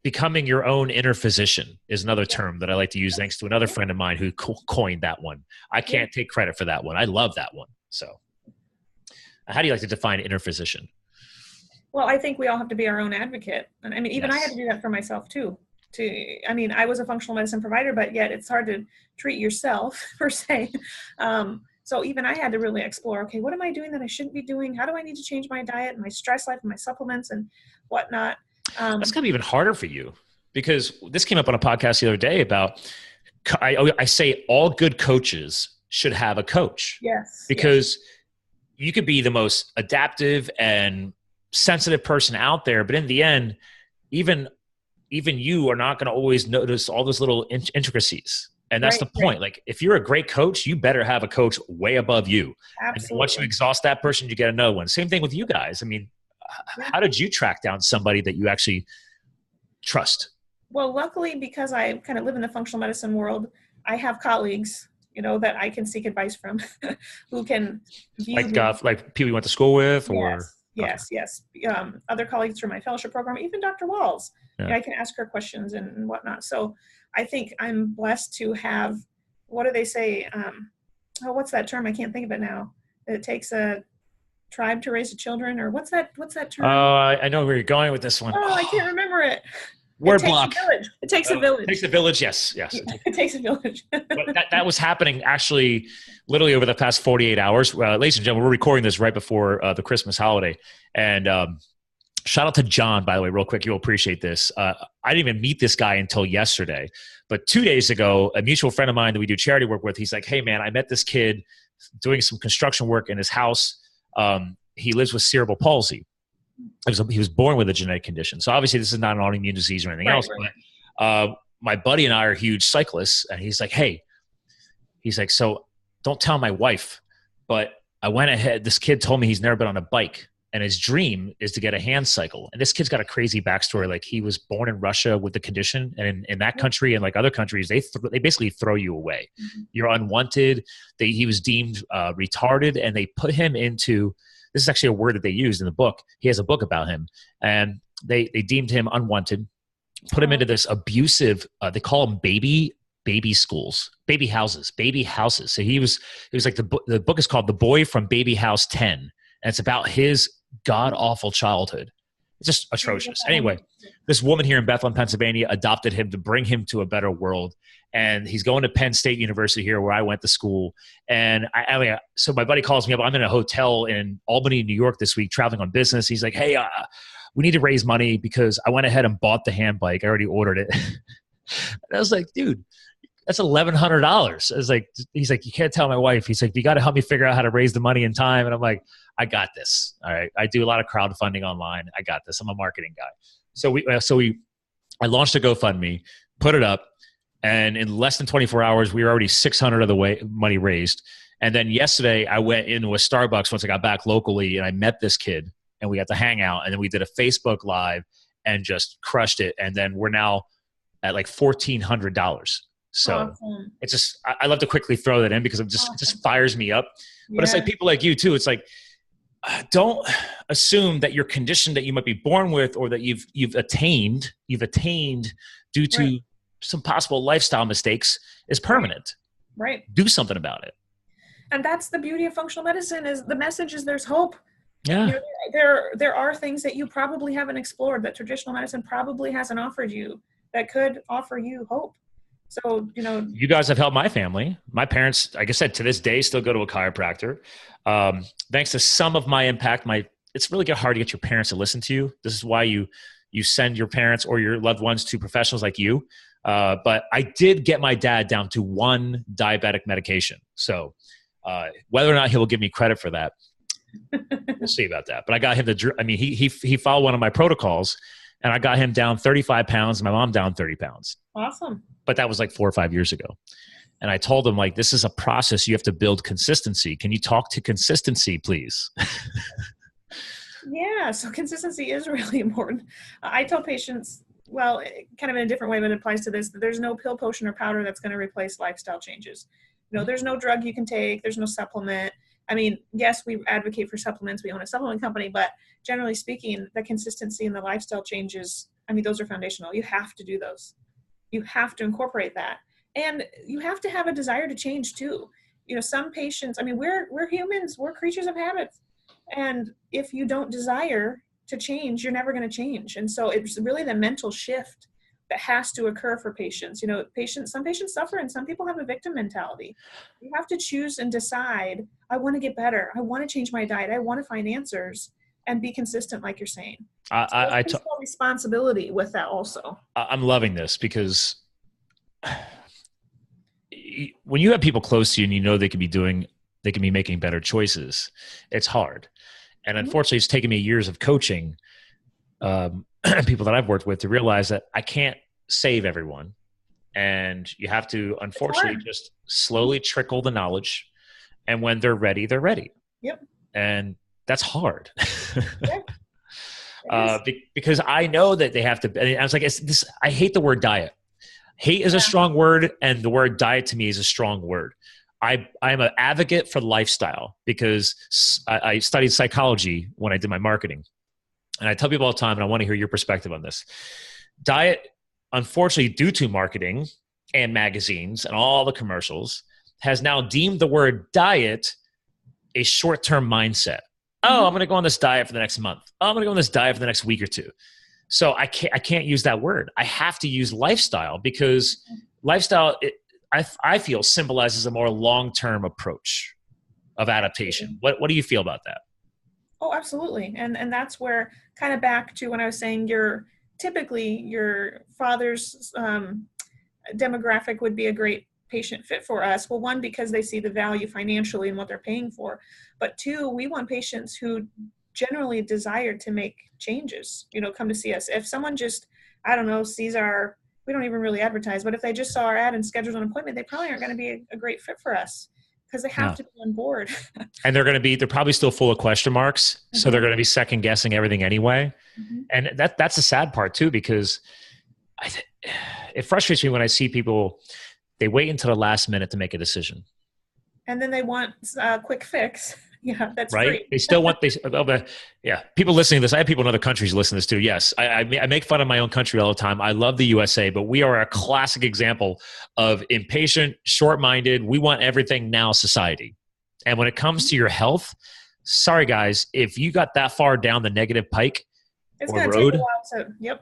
becoming your own inner physician is another term that I like to use, thanks to another friend of mine who coined that one. I can't take credit for that one. I love that one. So how do you like to define inner physician? Well, I think we all have to be our own advocate. And I mean, even I had to do that for myself too, I mean, I was a functional medicine provider, but yet it's hard to treat yourself per se. So even I had to really explore, okay, what am I doing that I shouldn't be doing? How do I need to change my diet and my stress life and my supplements and whatnot? That's going to be even harder for you, because this came up on a podcast the other day about, I say all good coaches should have a coach. Yes. Because you could be the most adaptive and sensitive person out there, but in the end, even you are not going to always notice all those little intricacies. And that's the point. Like, if you're a great coach, you better have a coach way above you. Absolutely. And once you exhaust that person, you get another one. Same thing with you guys. I mean, how did you track down somebody that you actually trust? Well, luckily, because I kind of live in the functional medicine world, I have colleagues, you know, that I can seek advice from who can view like people you went to school with, or yes. Other colleagues from my fellowship program, even Dr. Walls. I can ask her questions and whatnot. So I think I'm blessed to have, what do they say? What's that term? I can't think of it now. It takes a tribe to raise children, or what's that term? Oh, I know where you're going with this one. Oh, I can't remember it. Word block. It takes a village. It takes a village. Yes. It takes a village. But that was happening actually literally over the past 48 hours. Ladies and gentlemen, we're recording this right before the Christmas holiday. And shout out to John, by the way, real quick. You'll appreciate this. I didn't even meet this guy until yesterday. But 2 days ago, a mutual friend of mine that we do charity work with, he's like, hey, man, I met this kid doing some construction work in his house. He lives with cerebral palsy. He was born with a genetic condition. So obviously this is not an autoimmune disease or anything else. Right. But my buddy and I are huge cyclists. And he's like, hey, so don't tell my wife, but I went ahead. This kid told me he's never been on a bike, and his dream is to get a hand cycle. And this kid's got a crazy backstory. Like, he was born in Russia with the condition. And in that country and like other countries, they basically throw you away. Mm-hmm. You're unwanted. He was deemed retarded, and they put him into, this is actually a word that they used in the book. He has a book about him, and they deemed him unwanted, put him into this abusive, they call them baby schools, baby houses. So he was like, the book is called The Boy from Baby House 10. And it's about his god awful childhood. It's just atrocious. Anyway, this woman here in Bethlehem, Pennsylvania adopted him to bring him to a better world. And he's going to Penn State University here, where I went to school. And so my buddy calls me up. I'm in a hotel in Albany, New York this week, traveling on business. He's like, hey, we need to raise money because I went ahead and bought the hand bike. I already ordered it. And I was like, dude, that's $1,100. He's like, you can't tell my wife. He's like, you got to help me figure out how to raise the money in time. And I'm like, I got this. All right. I do a lot of crowdfunding online. I got this. I'm a marketing guy. So I launched a GoFundMe, put it up, and in less than 24 hours, we were already 600 of the way money raised. And then yesterday I went into a Starbucks once I got back locally, and I met this kid, and we got to hang out, and then we did a Facebook Live and just crushed it. And then we're now at like $1,400. So awesome. It's just, I love to quickly throw that in because it just fires me up. But it's like people like you too. It's like, don't assume that your condition that you might be born with, or that you've attained due to some possible lifestyle mistakes, is permanent. Right. Do something about it. And that's the beauty of functional medicine, is the message is there's hope. Yeah. You know, there are things that you probably haven't explored, that traditional medicine probably hasn't offered you, that could offer you hope. So, you know, you guys have helped my family. My parents, like I said, to this day, still go to a chiropractor. Thanks to some of my impact, it's really hard to get your parents to listen to you. This is why you send your parents or your loved ones to professionals like you. But I did get my dad down to one diabetic medication. So whether or not he will give me credit for that, we'll see about that. But I got him he followed one of my protocols, and I got him down 35 pounds and my mom down 30 pounds. Awesome. But that was like 4 or 5 years ago. And I told him, like, this is a process. You have to build consistency. Can you talk to consistency, please? Yeah. So consistency is really important. I tell patients, well, kind of in a different way, but it applies to this, that there's no pill, potion, or powder that's going to replace lifestyle changes. You know, there's no drug you can take. There's no supplement. I mean, yes, we advocate for supplements. We own a supplement company, but generally speaking, the consistency and the lifestyle changes, I mean, those are foundational. You have to do those. You have to incorporate that. And you have to have a desire to change too. You know, some patients, I mean, we're humans, we're creatures of habits. And if you don't desire to change, you're never going to change. And so it's really the mental shift that has to occur for patients. You know, some patients suffer and some people have a victim mentality. You have to choose and decide, I want to get better. I want to change my diet. I want to find answers and be consistent, like you're saying. So responsibility with that also. I'm loving this because when you have people close to you and you know they can be making better choices, it's hard. And unfortunately, it's taken me years of coaching people that I've worked with to realize that I can't save everyone. And you have to, unfortunately, just slowly trickle the knowledge. And when they're ready, they're ready. Yep. And that's hard. Because I know that they have to, and I was like, I hate the word diet. Hate is a strong word, and the word diet to me is a strong word. I'm an advocate for lifestyle because I studied psychology when I did my marketing. And I tell people all the time, and I want to hear your perspective on this. Diet, unfortunately, due to marketing and magazines and all the commercials, has now deemed the word diet a short-term mindset. Oh, I'm going to go on this diet for the next month. Oh, I'm going to go on this diet for the next week or two. So I can't use that word. I have to use lifestyle because lifestyle, I feel, symbolizes a more long-term approach of adaptation. What do you feel about that? Oh, absolutely. And that's where, kind of back to when I was saying typically your father's demographic would be a great patient fit for us. Well, one, because they see the value financially in what they're paying for. But two, we want patients who generally desire to make changes, come to see us. If someone just, I don't know, we don't even really advertise, but if they just saw our ad and scheduled an appointment, they probably aren't going to be a great fit for us because they have to be on board. And they're probably still full of question marks. So they're going to be second guessing everything anyway. And that's the sad part too, because it frustrates me when I see people, they wait until the last minute to make a decision. And then they want a quick fix. Yeah, that's right. Free. They still want people listening to this. I have people in other countries listening to this too. Yes, I make fun of my own country all the time. I love the USA, but we are a classic example of impatient, short-minded. We want everything now society. And when it comes to your health, sorry guys, if you got that far down the negative pike it's or road, take a while to,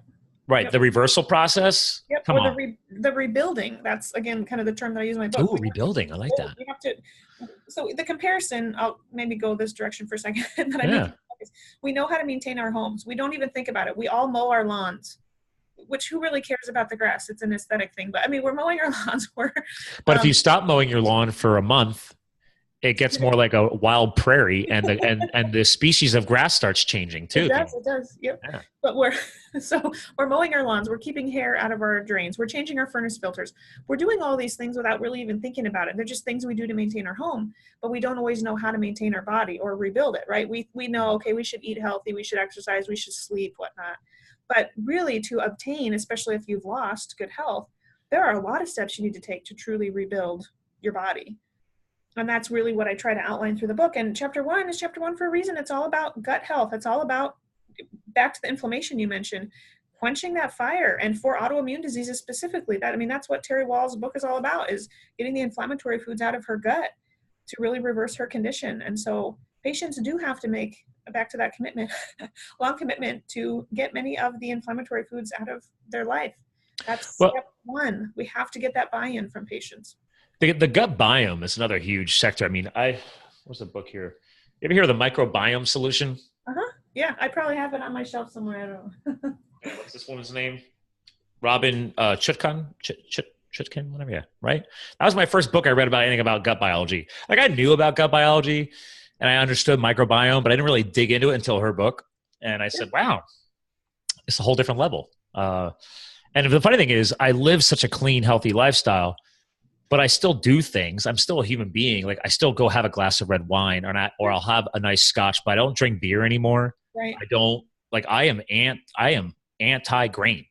right, the reversal process. Yep. Come or on. the rebuilding. That's again kind of the term that I use in my book. Ooh, rebuilding. I like that. We have to. So the comparison, I'll maybe go this direction for a second. We know how to maintain our homes. We don't even think about it. We all mow our lawns, which who really cares about the grass? It's an aesthetic thing. But I mean, we're mowing our lawns. But if you stop mowing your lawn for a month, it gets more like a wild prairie, and the species of grass starts changing too. It does. Yep. Yeah. But we're mowing our lawns. We're keeping hair out of our drains. We're changing our furnace filters. We're doing all these things without really even thinking about it. They're just things we do to maintain our home, but we don't always know how to maintain our body or rebuild it, right? We know, okay, we should eat healthy, we should exercise, we should sleep, whatnot. But really to obtain, especially if you've lost good health, there are a lot of steps you need to take to truly rebuild your body. And that's really what I try to outline through the book. And chapter 1 is chapter 1 for a reason. It's all about gut health. It's all about, back to the inflammation you mentioned, quenching that fire. And for autoimmune diseases specifically, that's what Terry Wall's book is all about, is getting the inflammatory foods out of her gut to really reverse her condition. And so patients do have to make, back to that commitment, long commitment to get many of the inflammatory foods out of their life. That's step 1. We have to get that buy-in from patients. The gut biome is another huge sector. What's the book here? You ever hear of the Microbiome Solution? Yeah, I probably have it on my shelf somewhere. I don't know. What's this woman's name? Robin Chutkan, whatever. Yeah, right. That was my first book I read about anything about gut biology. Like I knew about gut biology, and I understood microbiome, but I didn't really dig into it until her book. And I said, "Wow, it's a whole different level." And the funny thing is, I live such a clean, healthy lifestyle. But I still do things. I'm still a human being. Like I still go have a glass of red wine or I'll have a nice scotch, but I don't drink beer anymore. Right. I don't I am anti-grain.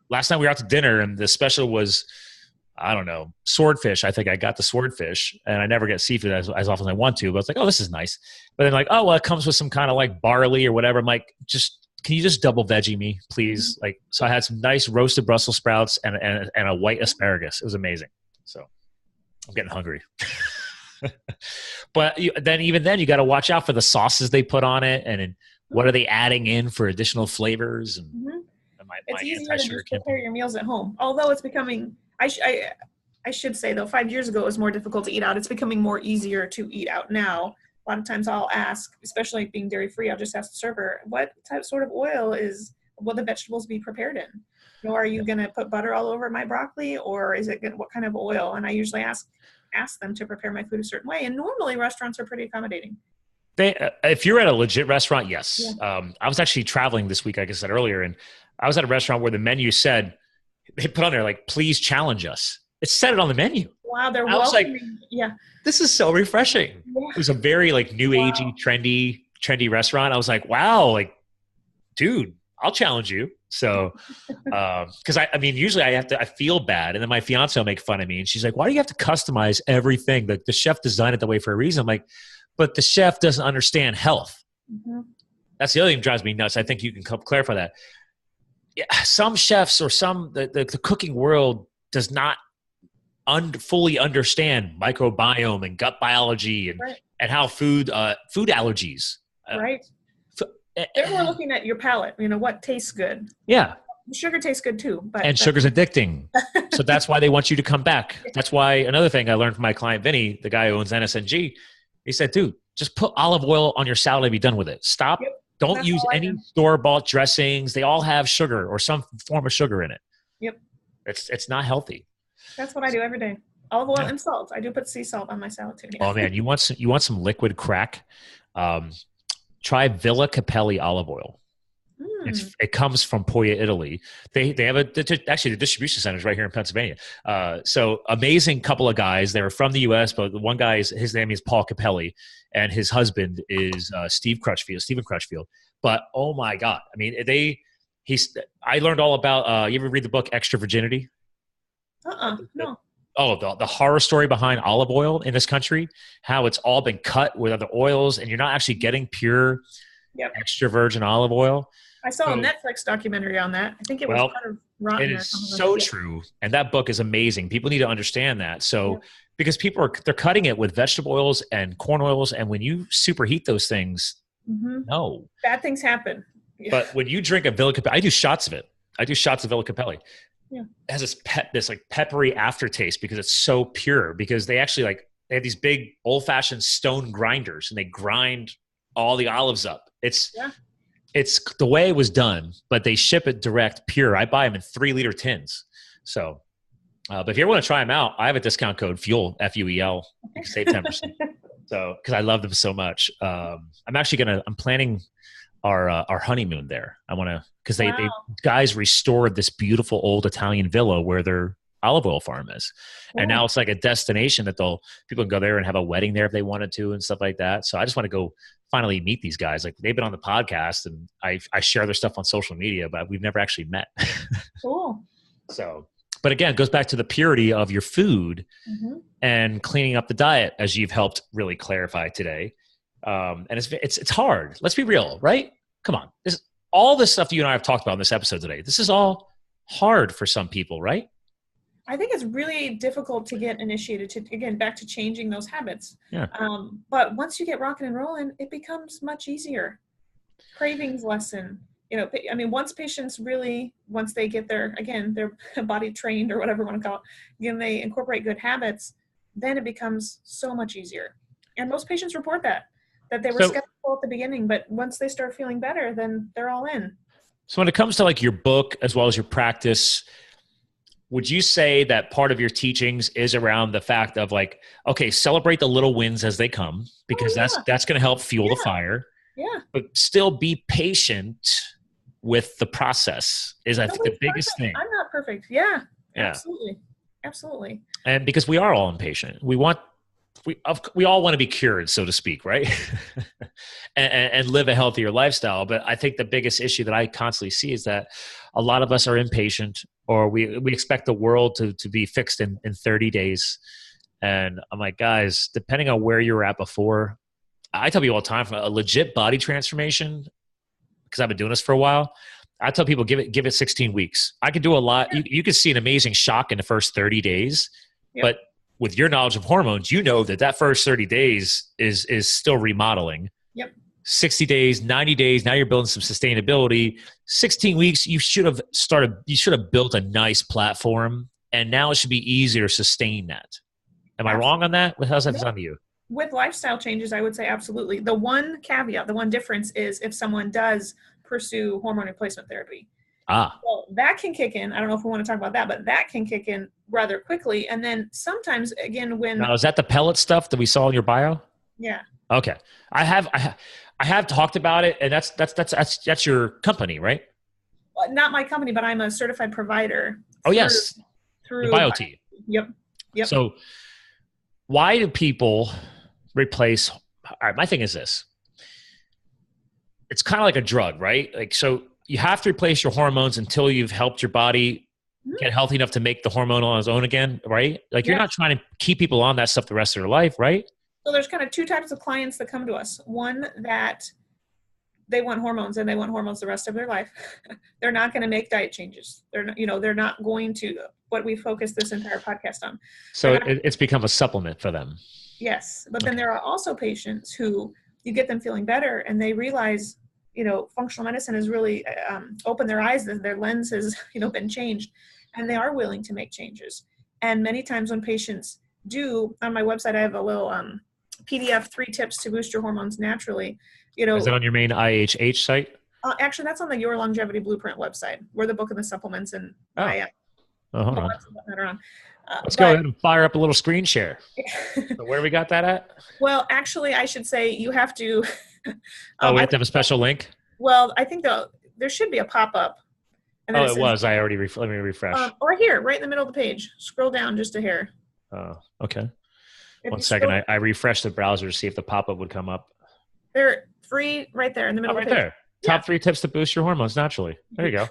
Last night we were out to dinner and the special was, I don't know, swordfish. I think I got the swordfish and I never get seafood as often as I want to, but it's like, oh, this is nice. But then like, oh, well, it comes with some kind of like barley or whatever. I'm like, can you just double veggie me, please? So I had some nice roasted Brussels sprouts and a white asparagus. It was amazing. So I'm getting hungry. But then you got to watch out for the sauces they put on it and what are they adding in for additional flavors. And It's easier to just prepare your meals at home. Although it's becoming, I should say though, 5 years ago it was more difficult to eat out. It's becoming more easier to eat out now. A lot of times I'll ask, especially being dairy free, I'll just ask the server, what sort of oil will the vegetables be prepared in? You know, are you going to put butter all over my broccoli, or is it what kind of oil? And I usually ask them to prepare my food a certain way. And normally restaurants are pretty accommodating. If you're at a legit restaurant, yes. Yeah. I was actually traveling this week, like I said earlier, and I was at a restaurant where the menu said, they put on there like, please challenge us. It said it on the menu. Wow, they're I was like, yeah. This is so refreshing. Yeah. It was a very like new agey, trendy restaurant. I was like, wow, like, dude, I'll challenge you. So, because I mean, usually I feel bad, and then my fiance will make fun of me, and she's like, why do you have to customize everything? The chef designed it that way for a reason. I'm like, but the chef doesn't understand health. Mm-hmm. That's the other thing that drives me nuts. I think you can clarify that. Yeah, some chefs or the cooking world does not fully understand microbiome and gut biology and how food allergies. Right. They're more looking at your palate, you know, what tastes good. Yeah. Sugar tastes good too. And sugar's addicting. So that's why they want you to come back. That's why another thing I learned from my client, Vinny, the guy who owns NSNG, he said, dude, just put olive oil on your salad and be done with it. Stop. Yep. Don't use any store-bought dressings. They all have sugar or some form of sugar in it. Yep. It's not healthy. That's what I do every day. Olive oil and salt. I do put sea salt on my salad too. Oh man, you want some liquid crack? Try Villa Capelli olive oil. It comes from Puglia, Italy. They have actually the distribution center is right here in Pennsylvania. So amazing couple of guys. They were from the U.S., but the one guy his name is Paul Capelli, and his husband is Stephen Crutchfield. But oh my God, I mean I learned all about. You ever read the book Extra Virginity? No. Oh, the horror story behind olive oil in this country, how it's all been cut with other oils, and you're not actually getting pure extra virgin olive oil. I saw a Netflix documentary on that. I think it was kind of rotten. It is so true, and that book is amazing. People need to understand that. So, because they're cutting it with vegetable oils and corn oils, and when you superheat those things, no bad things happen. Yeah. But when you drink a Villa Capelli, I do shots of it. I do shots of Villa Capelli. Yeah. It has this like peppery aftertaste because it's so pure. Because they actually they have these big old-fashioned stone grinders, and they grind all the olives up. It's the way it was done, but they ship it direct, pure. I buy them in 3-liter tins. So, but if you ever want to try them out, I have a discount code FUEL, F-U-E-L. You can save 10%. So, because I love them so much, I'm planning our honeymoon there. I want to, because they guys restored this beautiful old Italian villa where their olive oil farm is. And now it's like a destination that people can go there and have a wedding there if they wanted to and stuff like that. So I just want to go finally meet these guys. Like, they've been on the podcast, and I share their stuff on social media, but we've never actually met. Cool. So, but again, it goes back to the purity of your food and cleaning up the diet, as you've helped really clarify today. And it's hard. Let's be real, right? Come on. All this stuff you and I have talked about in this episode today, this is all hard for some people, right? I think it's really difficult to get initiated back to changing those habits. Yeah. But once you get rocking and rolling, it becomes much easier. Cravings lessen. You know, I mean, once they get their body trained, or whatever you want to call it, again, they incorporate good habits, then it becomes so much easier. And most patients report that they were skeptical at the beginning, but once they start feeling better, then they're all in. So when it comes to like your book, as well as your practice, would you say that part of your teachings is around the fact of like, okay, celebrate the little wins as they come, because that's going to help fuel the fire. Yeah. But still be patient with the process is, I think, the biggest thing. I'm not perfect. Yeah. Absolutely. Absolutely. And because we are all impatient, we all want to be cured, so to speak, right? and live a healthier lifestyle. But I think the biggest issue that I constantly see is that a lot of us are impatient, or we expect the world to be fixed in 30 days. And I'm like, guys, depending on where you were at before, I tell people all the time, for a legit body transformation, because I've been doing this for a while, I tell people give it 16 weeks. I can do a lot. You can see an amazing shock in the first 30 days, but with your knowledge of hormones, you know that first 30 days is still remodeling. Yep. 60 days, 90 days, now you're building some sustainability. 16 weeks, you should have built a nice platform, and now it should be easier to sustain that. Am I wrong on that? How's that sound to you? With lifestyle changes, I would say absolutely. The one caveat, the one difference is if someone does pursue hormone replacement therapy. Well, that can kick in. I don't know if we want to talk about that, but that can kick in rather quickly. And then sometimes, again, when now, is that the pellet stuff that we saw in your bio? Yeah. Okay. I have talked about it, and that's your company, right? Not my company, but I'm a certified provider. Oh, yes. Through BioTe. Yep. So why do people replace? All right, my thing is this. It's kind of like a drug, right? Like, so you have to replace your hormones until you've helped your body get healthy enough to make the hormone on its own again, right? Like, you're not trying to keep people on that stuff the rest of their life, right? So there's kind of two types of clients that come to us. One, that they want hormones and they want hormones the rest of their life. They're not going to make diet changes. They're not, they're not going to, what we focus this entire podcast on. So it's become a supplement for them. Yes. But then there are also patients who you get them feeling better and they realize, functional medicine has really opened their eyes, their lens has, been changed, and they are willing to make changes. And many times when patients do, on my website, I have a little PDF, 3 tips to boost your hormones naturally. Is that on your main IHH site? Actually, that's on the Your Longevity Blueprint website, where the book and the supplements and hold on. Let's go ahead and fire up a little screen share. So where we got that at? Well, actually, I should say you have to. We have to have a special link? Well, I think there should be a pop-up. It was. I already let me refresh. Or here, right in the middle of the page. Scroll down just a hair. Oh, okay. One second. I refreshed the browser to see if the pop-up would come up. They're free right there in the middle of the page. Right there. Top 3 tips to boost your hormones naturally. There you go.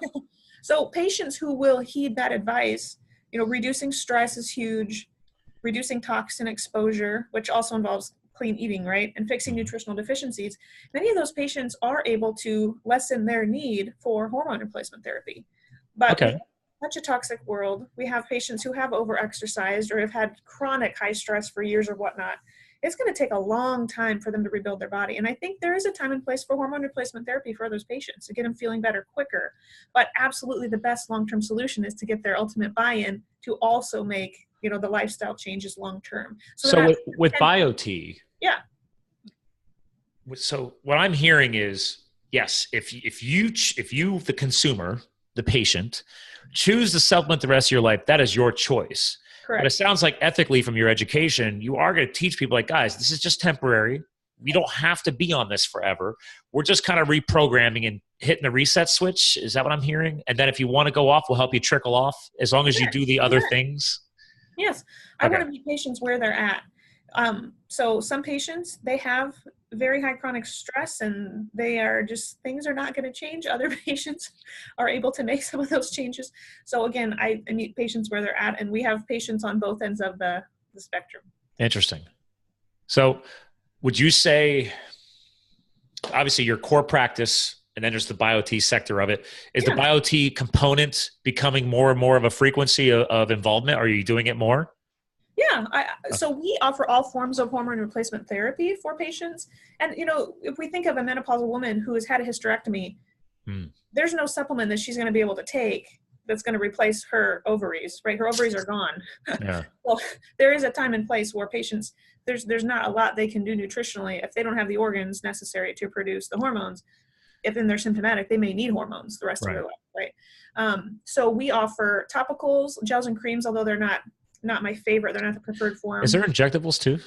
So patients who will heed that advice, reducing stress is huge, reducing toxin exposure, which also involves clean eating, right? And fixing nutritional deficiencies. Many of those patients are able to lessen their need for hormone replacement therapy. But in such a toxic world, we have patients who have overexercised or have had chronic high stress for years or whatnot. It's going to take a long time for them to rebuild their body. And I think there is a time and place for hormone replacement therapy for those patients to get them feeling better quicker. But absolutely the best long-term solution is to get their ultimate buy-in to also make, the lifestyle changes long-term. So with BioTe. Yeah. So what I'm hearing is, yes, if you, the consumer, the patient, choose to supplement the rest of your life, that is your choice. Correct. But it sounds like ethically from your education, you are going to teach people like, guys, this is just temporary. We don't have to be on this forever. We're just kind of reprogramming and hitting the reset switch. Is that what I'm hearing? And then if you want to go off, we'll help you trickle off as long as you do the other things. Yes. I want to meet patients where they're at. So some patients, they have very high chronic stress and they are just, things are not going to change. Other patients are able to make some of those changes. So again, I meet patients where they're at, and we have patients on both ends of the spectrum. Interesting. So would you say, obviously your core practice, and then there's the BioTe sector of it, is the BioTe component becoming more and more of a frequency of involvement? Are you doing it more? Yeah. So we offer all forms of hormone replacement therapy for patients. And, if we think of a menopausal woman who has had a hysterectomy, there's no supplement that she's going to be able to take that's going to replace her ovaries, right? Her ovaries are gone. Yeah. Well, there is a time and place where patients, there's not a lot they can do nutritionally if they don't have the organs necessary to produce the hormones. If then they're symptomatic, they may need hormones the rest of their life, right? So we offer topicals, gels, and creams, although they're not my favorite. They're not the preferred form. Is there injectables too?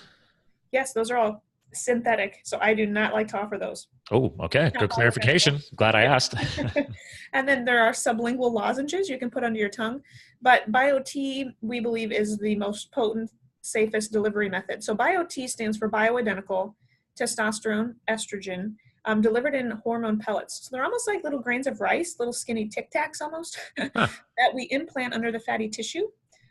Yes, those are all synthetic. So I do not like to offer those. Oh, okay. Good clarification. Glad I asked. And then there are sublingual lozenges you can put under your tongue. But BioTe, we believe, is the most potent, safest delivery method. So BioTe stands for bioidentical testosterone, estrogen, delivered in hormone pellets. So they're almost like little grains of rice, little skinny Tic Tacs almost, that we implant under the fatty tissue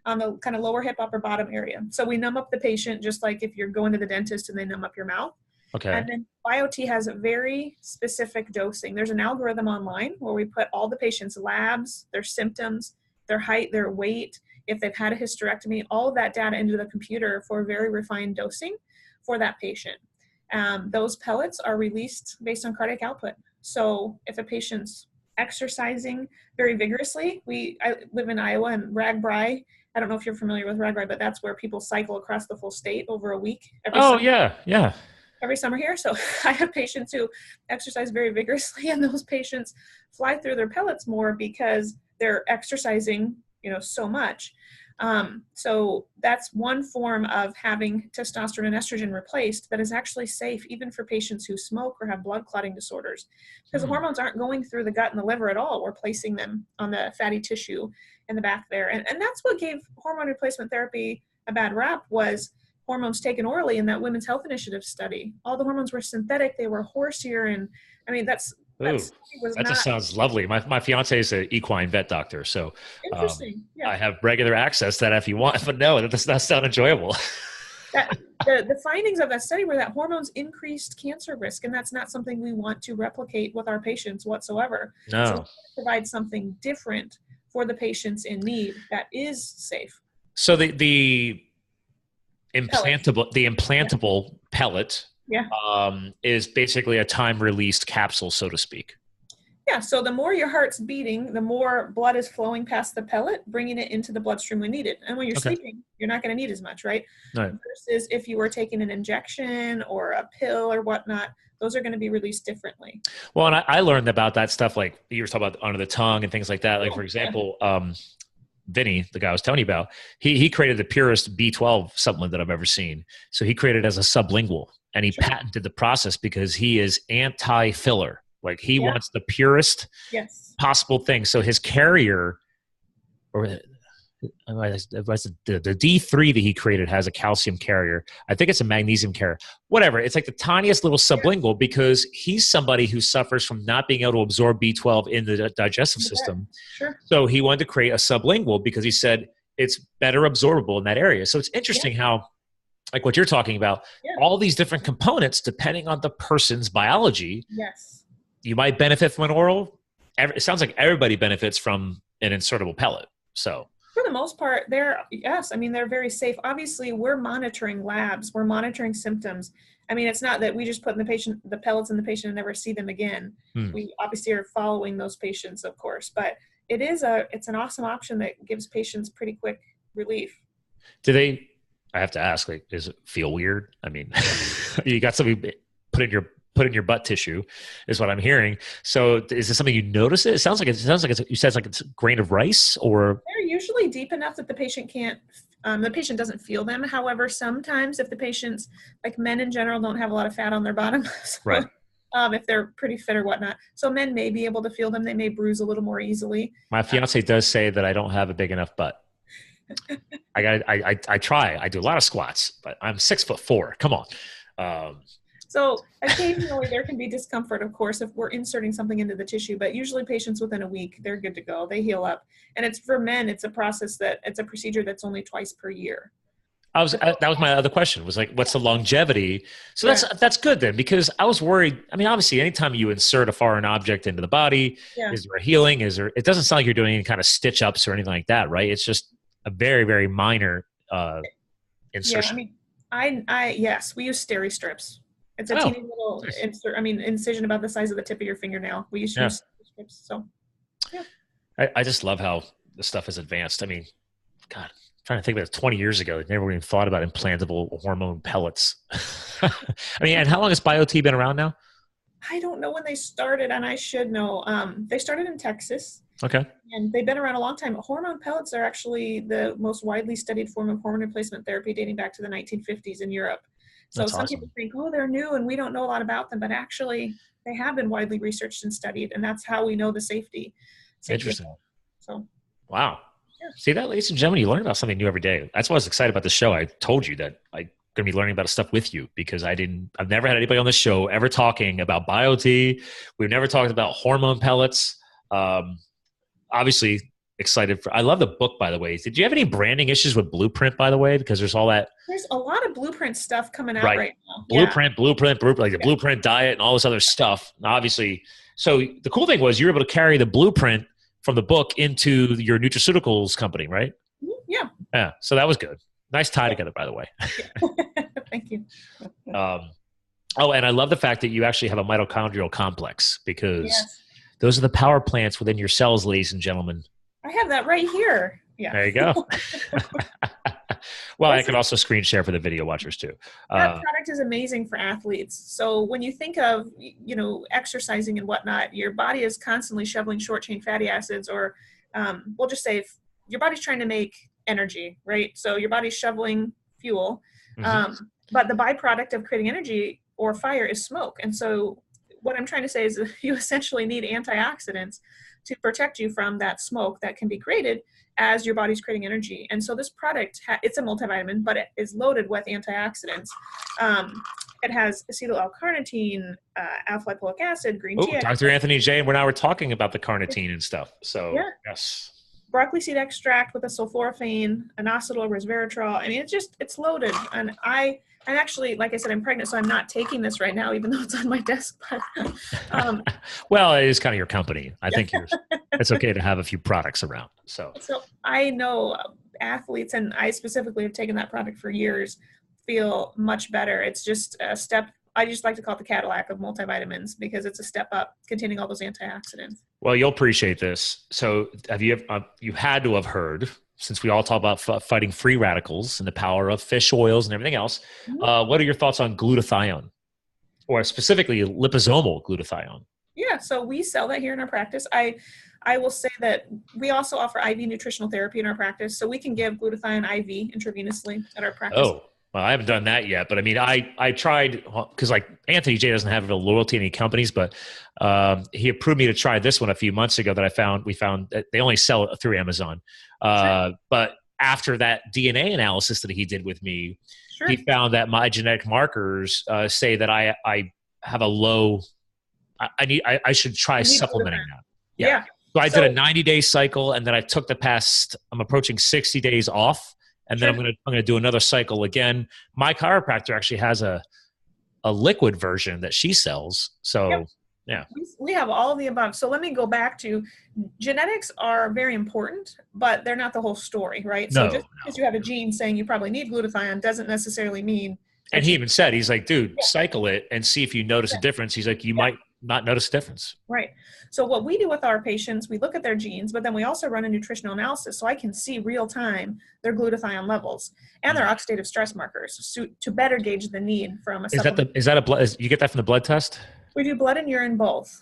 on the kind of lower hip, upper bottom area. So we numb up the patient just like if you're going to the dentist and they numb up your mouth. Okay. And then BioTe has a very specific dosing. There's an algorithm online where we put all the patient's labs, their symptoms, their height, their weight, if they've had a hysterectomy, all of that data into the computer for very refined dosing for that patient. Those pellets are released based on cardiac output. So if a patient's exercising very vigorously, I live in Iowa, and RAGBRAI, I don't know if you're familiar with RAGBRAI, but that's where people cycle across the full state over a week. Every summer here. So I have patients who exercise very vigorously, and those patients fly through their pellets more because they're exercising, so much. So that's one form of having testosterone and estrogen replaced that is actually safe even for patients who smoke or have blood clotting disorders, because the hormones aren't going through the gut and the liver at all. We're placing them on the fatty tissue in the back there. And that's what gave hormone replacement therapy a bad rap, was hormones taken orally in that Women's Health Initiative study. All the hormones were synthetic. They were horse urine. I mean, that just sounds lovely. My fiance is an equine vet doctor, so interesting. I have regular access to that if you want. But no, that does not sound enjoyable. The findings of that study were that hormones increased cancer risk, and that's not something we want to replicate with our patients whatsoever. No, so provide something different for the patients in need that is safe. So the implantable pellet is basically a time-released capsule, so to speak. Yeah, so the more your heart's beating, the more blood is flowing past the pellet, bringing it into the bloodstream when needed. And when you're sleeping, you're not going to need as much, right? No. Versus if you were taking an injection or a pill or whatnot, those are going to be released differently. Well, and I learned about that stuff, like you were talking about under the tongue and things like that. Like, for example, Vinny, the guy I was telling you about, he created the purest B12 supplement that I've ever seen. So he created it as a sublingual, and he patented the process because he is anti-filler. Like, he wants the purest possible thing. So his carrier, or the D3 that he created, has a calcium carrier. I think it's a magnesium carrier. Whatever. It's like the tiniest little sublingual, because he's somebody who suffers from not being able to absorb B12 in the digestive system. Sure. So he wanted to create a sublingual because he said it's better absorbable in that area. So it's interesting how, like what you're talking about, all these different components, depending on the person's biology. Yes. You might benefit from an oral. It sounds like everybody benefits from an insertable pellet. So for the most part, they're very safe. Obviously, we're monitoring labs. We're monitoring symptoms. I mean, it's not that we just put in the pellets in the patient and never see them again. We obviously are following those patients, of course, but it's an awesome option that gives patients pretty quick relief. I have to ask, like, does it feel weird? I mean, you got something put in your butt tissue, is what I'm hearing. So is this something you notice? It sounds like it's a grain of rice, or they're usually deep enough that the patient doesn't feel them. However, sometimes if the patients, like men in general, don't have a lot of fat on their bottom, so, right? If they're pretty fit or whatnot, so men may be able to feel them. They may bruise a little more easily. My fiance does say that I don't have a big enough butt. I try. I do a lot of squats, but I'm 6'4". Come on. So occasionally there can be discomfort, of course, if we're inserting something into the tissue, but usually patients within a week, they're good to go. They heal up. And it's for men, it's a procedure that's only twice per year. That was my other question, was like, what's the longevity? So that's good then, because I was worried. I mean, obviously anytime you insert a foreign object into the body, is there a healing? It doesn't sound like you're doing any kind of stitch ups or anything like that, right? It's just a very, very minor insertion. Yeah, I mean, yes, we use steri strips. It's a teeny little incision about the size of the tip of your fingernail. We used to use strips. So, yeah. I just love how the stuff has advanced. I mean, God, I'm trying to think about it. 20 years ago, they never even thought about implantable hormone pellets. I mean, and how long has BioTe been around now? I don't know when they started, and I should know. They started in Texas. Okay. And they've been around a long time. Hormone pellets are actually the most widely studied form of hormone replacement therapy, dating back to the 1950s in Europe. So some people think, they're new and we don't know a lot about them, but actually they have been widely researched and studied, and that's how we know the safety. Interesting. So, wow. Yeah. See that, ladies and gentlemen, you learn about something new every day. That's why I was excited about the show. I told you that I'm going to be learning about stuff with you, because I've never had anybody on the show ever talking about BioTe. We've never talked about hormone pellets. Obviously excited I love the book, by the way. Did you have any branding issues with Blueprint, by the way? Because there's a lot of Blueprint stuff coming out right now. Blueprint, like the Blueprint diet and all this other stuff. Obviously. So the cool thing was you were able to carry the Blueprint from the book into your nutraceuticals company, right? Yeah. Yeah. So that was good. Nice tie together, by the way. Thank you. Oh, and I love the fact that you actually have a mitochondrial complex, because Yes. those are the power plants within your cells, ladies and gentlemen. I have that right here. Yeah. There you go. Well, I This could also screen share for the video watchers too. That product is amazing for athletes. So when you think of, exercising and whatnot, your body is constantly shoveling short chain fatty acids, or we'll just say if your body's trying to make energy, right? So your body's shoveling fuel, but the byproduct of creating energy or fire is smoke. And so what I'm trying to say is that you essentially need antioxidants to protect you from that smoke that can be created as your body's creating energy. And so this product, it's a multivitamin, but it is loaded with antioxidants. It has acetyl L-carnitine, alpha-lipoic acid, green tea. Dr. Anthony J. And we're talking about the carnitine and stuff. So, yeah. Yes. Broccoli seed extract with a sulforaphane, inositol, resveratrol. I mean, it's loaded. And I'm actually, like I said, I'm pregnant, so I'm not taking this right now, even though it's on my desk. But, well, it is kind of your company. I think it's okay to have a few products around. So I know athletes, and I specifically have taken that product for years, feel much better. It's just a step. I just like to call it the Cadillac of multivitamins, because it's a step up containing all those antioxidants. Well, you'll appreciate this. So you had to have heard, since we all talk about fighting free radicals and the power of fish oils and everything else, what are your thoughts on glutathione, or specifically liposomal glutathione? Yeah, so we sell that here in our practice. I will say that we also offer IV nutritional therapy in our practice, so we can give glutathione IV intravenously at our practice. Oh, well, I haven't done that yet, but I mean, I tried, because like Anthony J doesn't have a loyalty to any companies, but he approved me to try this one a few months ago that we found that they only sell it through Amazon. Sure. But after that DNA analysis that he did with me, he found that my genetic markers say that I have a low, I should try supplementing that. Yeah. So I did a 90-day cycle, and then I took I'm approaching 60 days off. And then I'm going to do another cycle again. My chiropractor actually has a liquid version that she sells. So, yeah. We have all of the above. So let me go back to genetics are very important, but they're not the whole story, right? So just because you have a gene saying you probably need glutathione doesn't necessarily mean. And he even said, he's like, dude, cycle it and see if you notice a difference. He's like, you might not notice a difference. Right. So what we do with our patients, we look at their genes, but then we also run a nutritional analysis, so I can see real time their glutathione levels and their oxidative stress markers to better gauge the need from a supplement. You get that from the blood test? We do blood and urine both.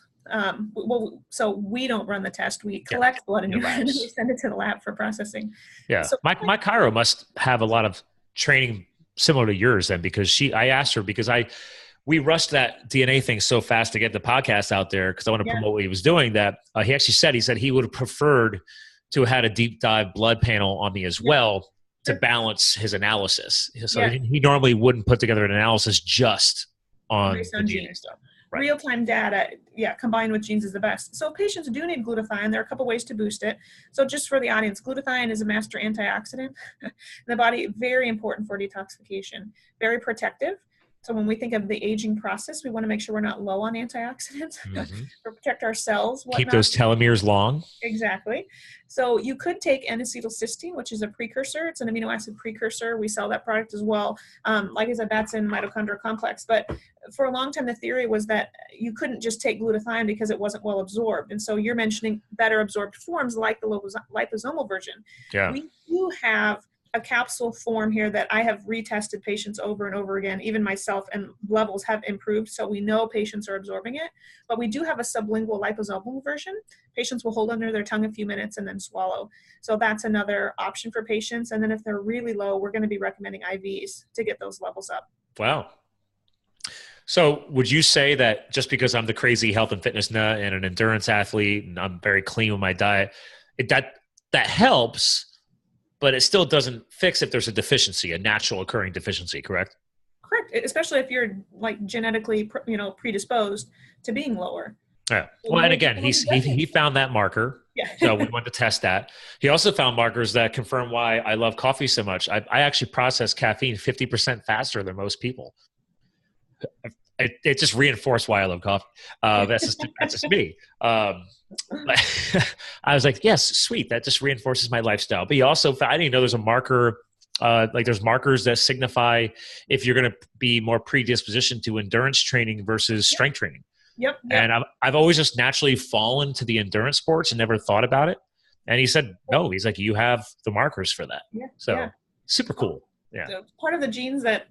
So we don't run the test. We collect blood and urine and we send it to the lab for processing. Yeah. So my chiro must have a lot of training similar to yours then, because I asked her, because we rushed that DNA thing so fast to get the podcast out there, because I want to promote what he was doing, that he actually said he would have preferred to have had a deep dive blood panel on me as well to balance his analysis. So he normally wouldn't put together an analysis just on the DNA stuff. Right. Real-time data, combined with genes is the best. So patients do need glutathione. There are a couple ways to boost it. So just for the audience, glutathione is a master antioxidant in the body, very important for detoxification, very protective. So when we think of the aging process, we want to make sure we're not low on antioxidants to protect our cells. Keep those telomeres long. Exactly. So you could take N-acetylcysteine, which is a precursor. It's an amino acid precursor. We sell that product as well. Like I said, that's in mitochondrial complex. But for a long time, the theory was that you couldn't just take glutathione because it wasn't well absorbed. And so you're mentioning better absorbed forms like the liposomal version. Yeah. We do have a capsule form here that I have retested patients over and over again, even myself, and levels have improved. So we know patients are absorbing it, but we do have a sublingual liposomal version. Patients will hold under their tongue a few minutes and then swallow. So that's another option for patients. And then if they're really low, we're going to be recommending IVs to get those levels up. Wow. So would you say that just because I'm the crazy health and fitness nut and an endurance athlete and I'm very clean with my diet, that helps, but it still doesn't fix if there's a deficiency, a natural occurring deficiency, correct? Correct, especially if you're like genetically, predisposed to being lower. Yeah. Well, and again, he found that marker, so we went to test that. He also found markers that confirm why I love coffee so much. I actually process caffeine 50% faster than most people. It just reinforced why I love coffee. That's just me. I was like, yes, sweet. That just reinforces my lifestyle. But he also, I didn't know there's a marker Like there's markers that signify if you're going to be more predispositioned to endurance training versus strength training. Yep. And I've always just naturally fallen to the endurance sports and never thought about it. And he said, no, he's like, you have the markers for that. Yeah. So super cool. Yeah. So part of the genes that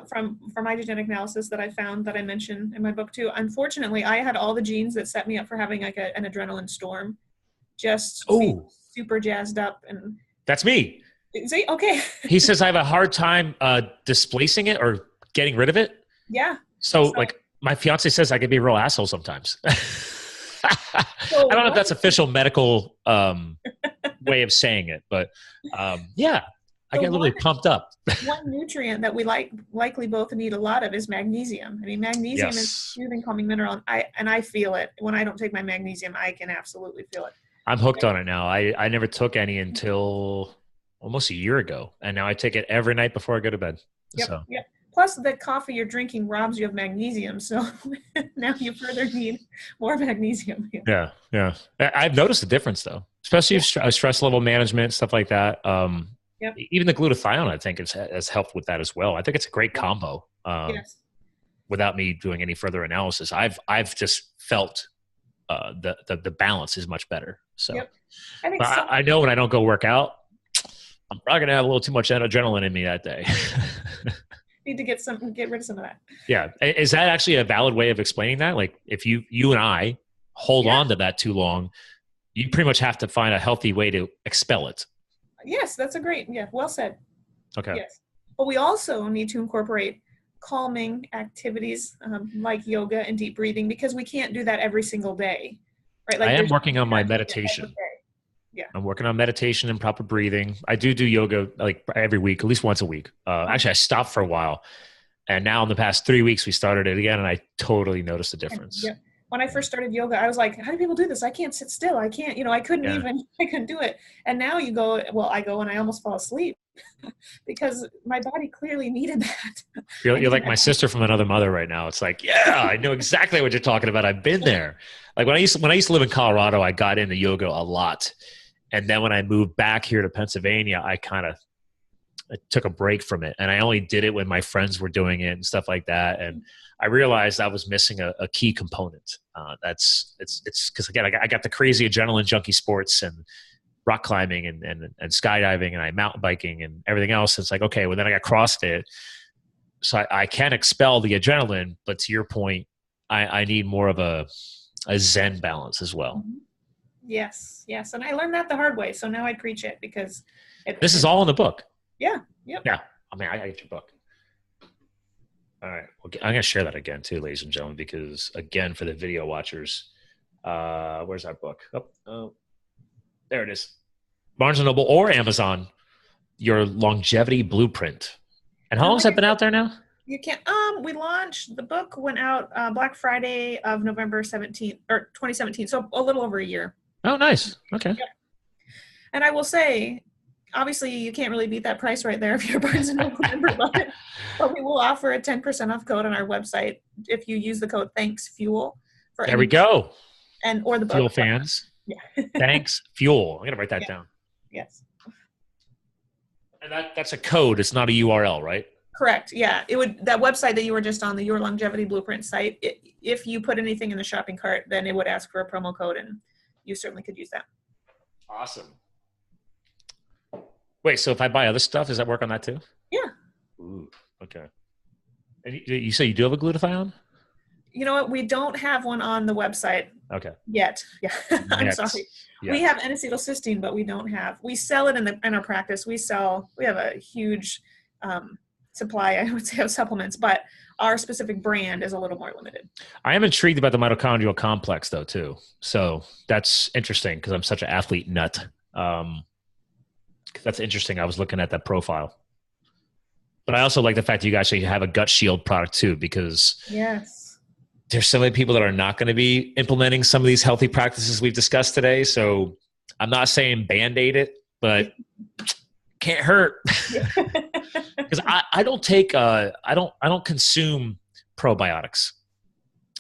from my genetic analysis that I found that I mentioned in my book too, unfortunately, I had all the genes that set me up for having like an adrenaline storm, just being super jazzed up. And that's me. See, okay. He says I have a hard time displacing it or getting rid of it. Yeah. So like my fiance says I could be a real asshole sometimes. I don't know if that's official medical way of saying it, but yeah, I get literally pumped up. One nutrient that we likely both need a lot of is magnesium. I mean, magnesium is a soothing, calming mineral, and I feel it. When I don't take my magnesium, I can absolutely feel it. I'm hooked on it now. I never took any until almost a year ago, and now I take it every night before I go to bed. Yep, so. Yep. Plus, the coffee you're drinking robs you of magnesium, so now you further need more magnesium. Yeah. I've noticed a difference, though, especially stress level management, stuff like that. Even the glutathione, I think, has helped with that as well. I think it's a great combo. Without me doing any further analysis, I've just felt the balance is much better. So, I know when I don't go work out, I'm probably gonna have a little too much adrenaline in me that day. Need to get rid of some of that. Yeah. Is that actually a valid way of explaining that? Like if you and I hold on to that too long, you pretty much have to find a healthy way to expel it. Yes, that's well said. Okay. Yes. But we also need to incorporate calming activities like yoga and deep breathing, because we can't do that every single day. Right? Like I am working on my meditation. Yeah. I'm working on meditation and proper breathing. I do yoga like every week, at least once a week. Actually, I stopped for a while. And now in the past 3 weeks, we started it again. And I totally noticed the difference. Yeah. When I first started yoga, I was like, how do people do this? I can't sit still. I can't, I couldn't do it. And now I go and I almost fall asleep because my body clearly needed that. You're like my sister from another mother right now. It's like, yeah, I know exactly what you're talking about. I've been there. Like when I used to live in Colorado, I got into yoga a lot. And then when I moved back here to Pennsylvania, I took a break from it. And I only did it when my friends were doing it and stuff like that. And I realized I was missing a key component. It's because, again, I got the crazy adrenaline junkie sports and rock climbing and skydiving, and I mountain biking and everything else. It's like, okay, well, then I got CrossFit. So I can expel the adrenaline. But to your point, I need more of a Zen balance as well. Mm-hmm. Yes. And I learned that the hard way. So now I preach it because this is all in the book. Yeah. Yep. Yeah. I mean, I get your book. All right. Well, I'm going to share that again too, ladies and gentlemen, because again, for the video watchers, where's our book? Oh, there it is. Barnes & Noble or Amazon, your longevity blueprint. And how long has that been out there now? You can't, we launched, the book went out Black Friday of November 17th or 2017. So a little over a year. Oh, nice. Okay. Yeah. And I will say, obviously you can't really beat that price right there if you're a Barnes & Noble member, but we will offer a 10% off code on our website if you use the code THANKSFUEL. There we go. Or the book. Fuel fans. Yeah. Thanks, Fuel. I'm going to write that down. Yes. And that's a code. It's not a URL, right? Correct. Yeah. That website that you were just on, the Your Longevity Blueprint site, if you put anything in the shopping cart, then it would ask for a promo code, and you certainly could use that. Awesome. Wait, so if I buy other stuff, does that work on that too? Yeah. Ooh, okay. And you say you do have a glutathione? You know what? We don't have one on the website. Okay. Yet. Yeah. I'm sorry. Yeah. We have N-acetylcysteine, but we sell it in our practice. We have a huge supply, I would say, of supplements, but our specific brand is a little more limited. I am intrigued about the mitochondrial complex though, too. So that's interesting because I'm such an athlete nut. That's interesting. I was looking at that profile. But I also like the fact that you guys actually have a gut shield product too, because there's so many people that are not going to be implementing some of these healthy practices we've discussed today. So I'm not saying Band-Aid it, but can't hurt. Because I don't take I don't consume probiotics.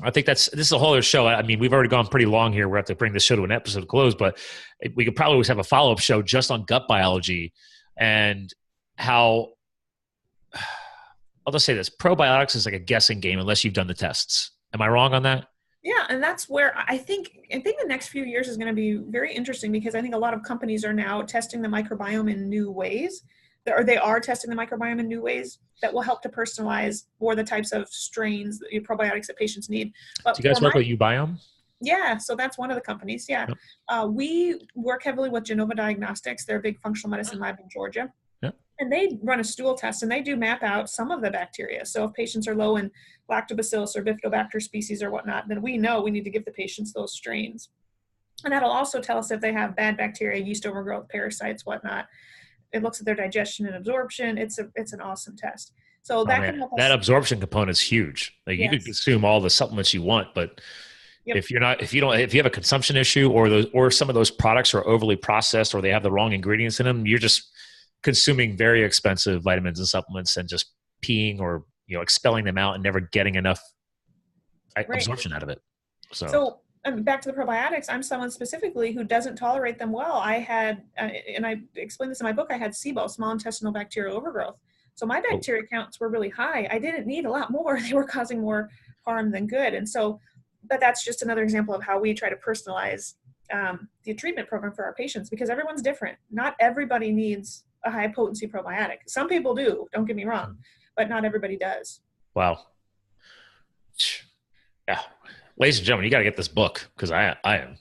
I think this is a whole other show. I mean, we've already gone pretty long here. We're going to have to bring this show to an episode close, but we could probably always have a follow-up show just on gut biology and how, I'll just say this, probiotics is like a guessing game unless you've done the tests. Am I wrong on that? Yeah, and that's where I think the next few years is going to be very interesting, because I think a lot of companies are now testing the microbiome in new ways, or they are testing the microbiome in new ways that will help to personalize for the types of strains, probiotics that patients need. But do you guys work with Ubiome? Yeah, so that's one of the companies. Yeah, Yep. We work heavily with Genova Diagnostics. They're a big functional medicine lab in Georgia. Yep. And they run a stool test, and they do map out some of the bacteria. So if patients are low in lactobacillus or bifidobacter species or whatnot, then we know we need to give the patients those strains. And that'll also tell us if they have bad bacteria, yeast overgrowth, parasites, whatnot. It looks at their digestion and absorption. It's an awesome test. So that can help us. That absorption component is huge. Like, yes, you could consume all the supplements you want, but if you have a consumption issue, or some of those products are overly processed, or they have the wrong ingredients in them, you're just consuming very expensive vitamins and supplements and just peeing or expelling them out and never getting enough absorption out of it. So back to the probiotics, I'm someone specifically who doesn't tolerate them well. I had, and I explained this in my book, I had SIBO, small intestinal bacterial overgrowth. So my bacteria counts were really high. I didn't need a lot more. They were causing more harm than good. And so, but that's just another example of how we try to personalize the treatment program for our patients, because everyone's different. Not everybody needs a high potency probiotic. Some people do, don't get me wrong, but not everybody does. Wow. Yeah. Ladies and gentlemen, you got to get this book, because I am.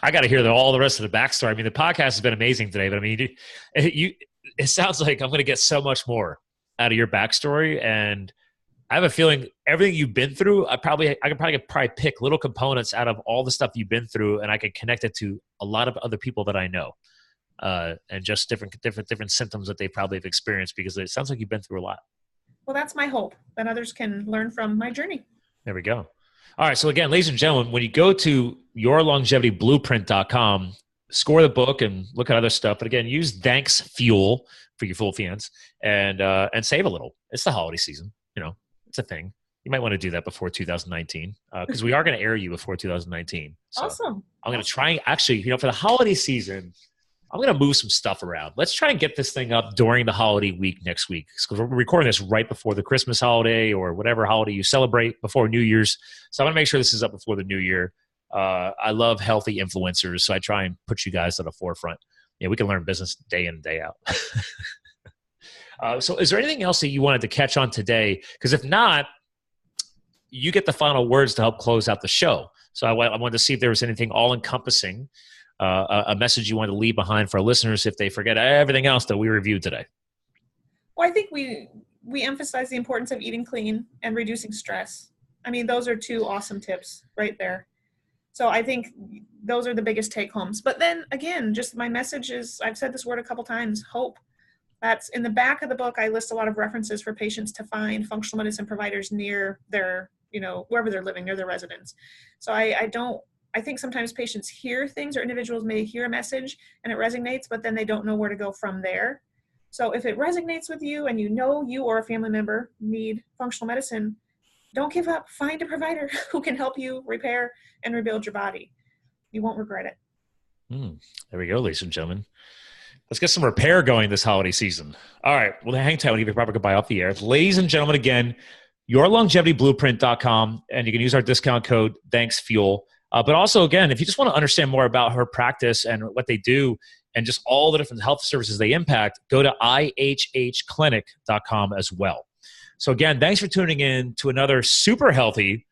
I got to hear all the rest of the backstory. I mean, the podcast has been amazing today, but I mean, it sounds like I'm going to get so much more out of your backstory, and I have a feeling everything you've been through, I could probably pick little components out of all the stuff you've been through, and I could connect it to a lot of other people that I know, and just different symptoms that they probably have experienced, because it sounds like you've been through a lot. Well, that's my hope, that others can learn from my journey. There we go. All right. So again, ladies and gentlemen, when you go to yourlongevityblueprint.com, score the book and look at other stuff. But again, use Thanks Fuel for your full fans, and save a little. It's the holiday season. It's a thing. You might want to do that before 2019, because we are going to air you before 2019. So awesome. I'm going to try, actually, for the holiday season, I'm going to move some stuff around. Let's try and get this thing up during the holiday week next week, because we're recording this right before the Christmas holiday or whatever holiday you celebrate, before New Year's. So I want to make sure this is up before the new year. I love healthy influencers, so I try and put you guys at the forefront. We can learn business day in and day out. So is there anything else that you wanted to catch on today? Because if not, you get the final words to help close out the show. So I wanted to see if there was anything all-encompassing, a message you want to leave behind for our listeners if they forget everything else that we reviewed today. Well, I think we emphasize the importance of eating clean and reducing stress. I mean, those are two awesome tips right there. So I think those are the biggest take homes. But then again, just my message is, I've said this word a couple times, hope. That's in the back of the book. I list a lot of references for patients to find functional medicine providers near their, wherever they're living, near their residence. So I think sometimes patients hear things, or individuals may hear a message and it resonates, but then they don't know where to go from there. So if it resonates with you and you or a family member need functional medicine, don't give up. Find a provider who can help you repair and rebuild your body. You won't regret it. There we go, ladies and gentlemen. Let's get some repair going this holiday season. All right. Well, hang tight. We'll give you a proper goodbye off the air. Ladies and gentlemen, again, yourlongevityblueprint.com, and you can use our discount code, ThanksFuel. But also, again, if you just want to understand more about her practice and what they do and just all the different health services they impact, go to ihhclinic.com as well. So again, thanks for tuning in to another super healthy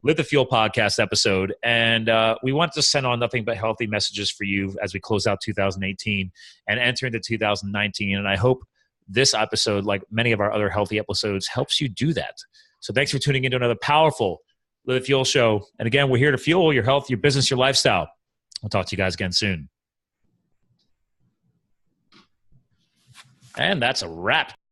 Live the Fuel podcast episode. And we want to send on nothing but healthy messages for you as we close out 2018 and enter into 2019. And I hope this episode, like many of our other healthy episodes, helps you do that. So thanks for tuning into another powerful Live the Fuel show. And again, we're here to fuel your health, your business, your lifestyle. We'll talk to you guys again soon. And that's a wrap.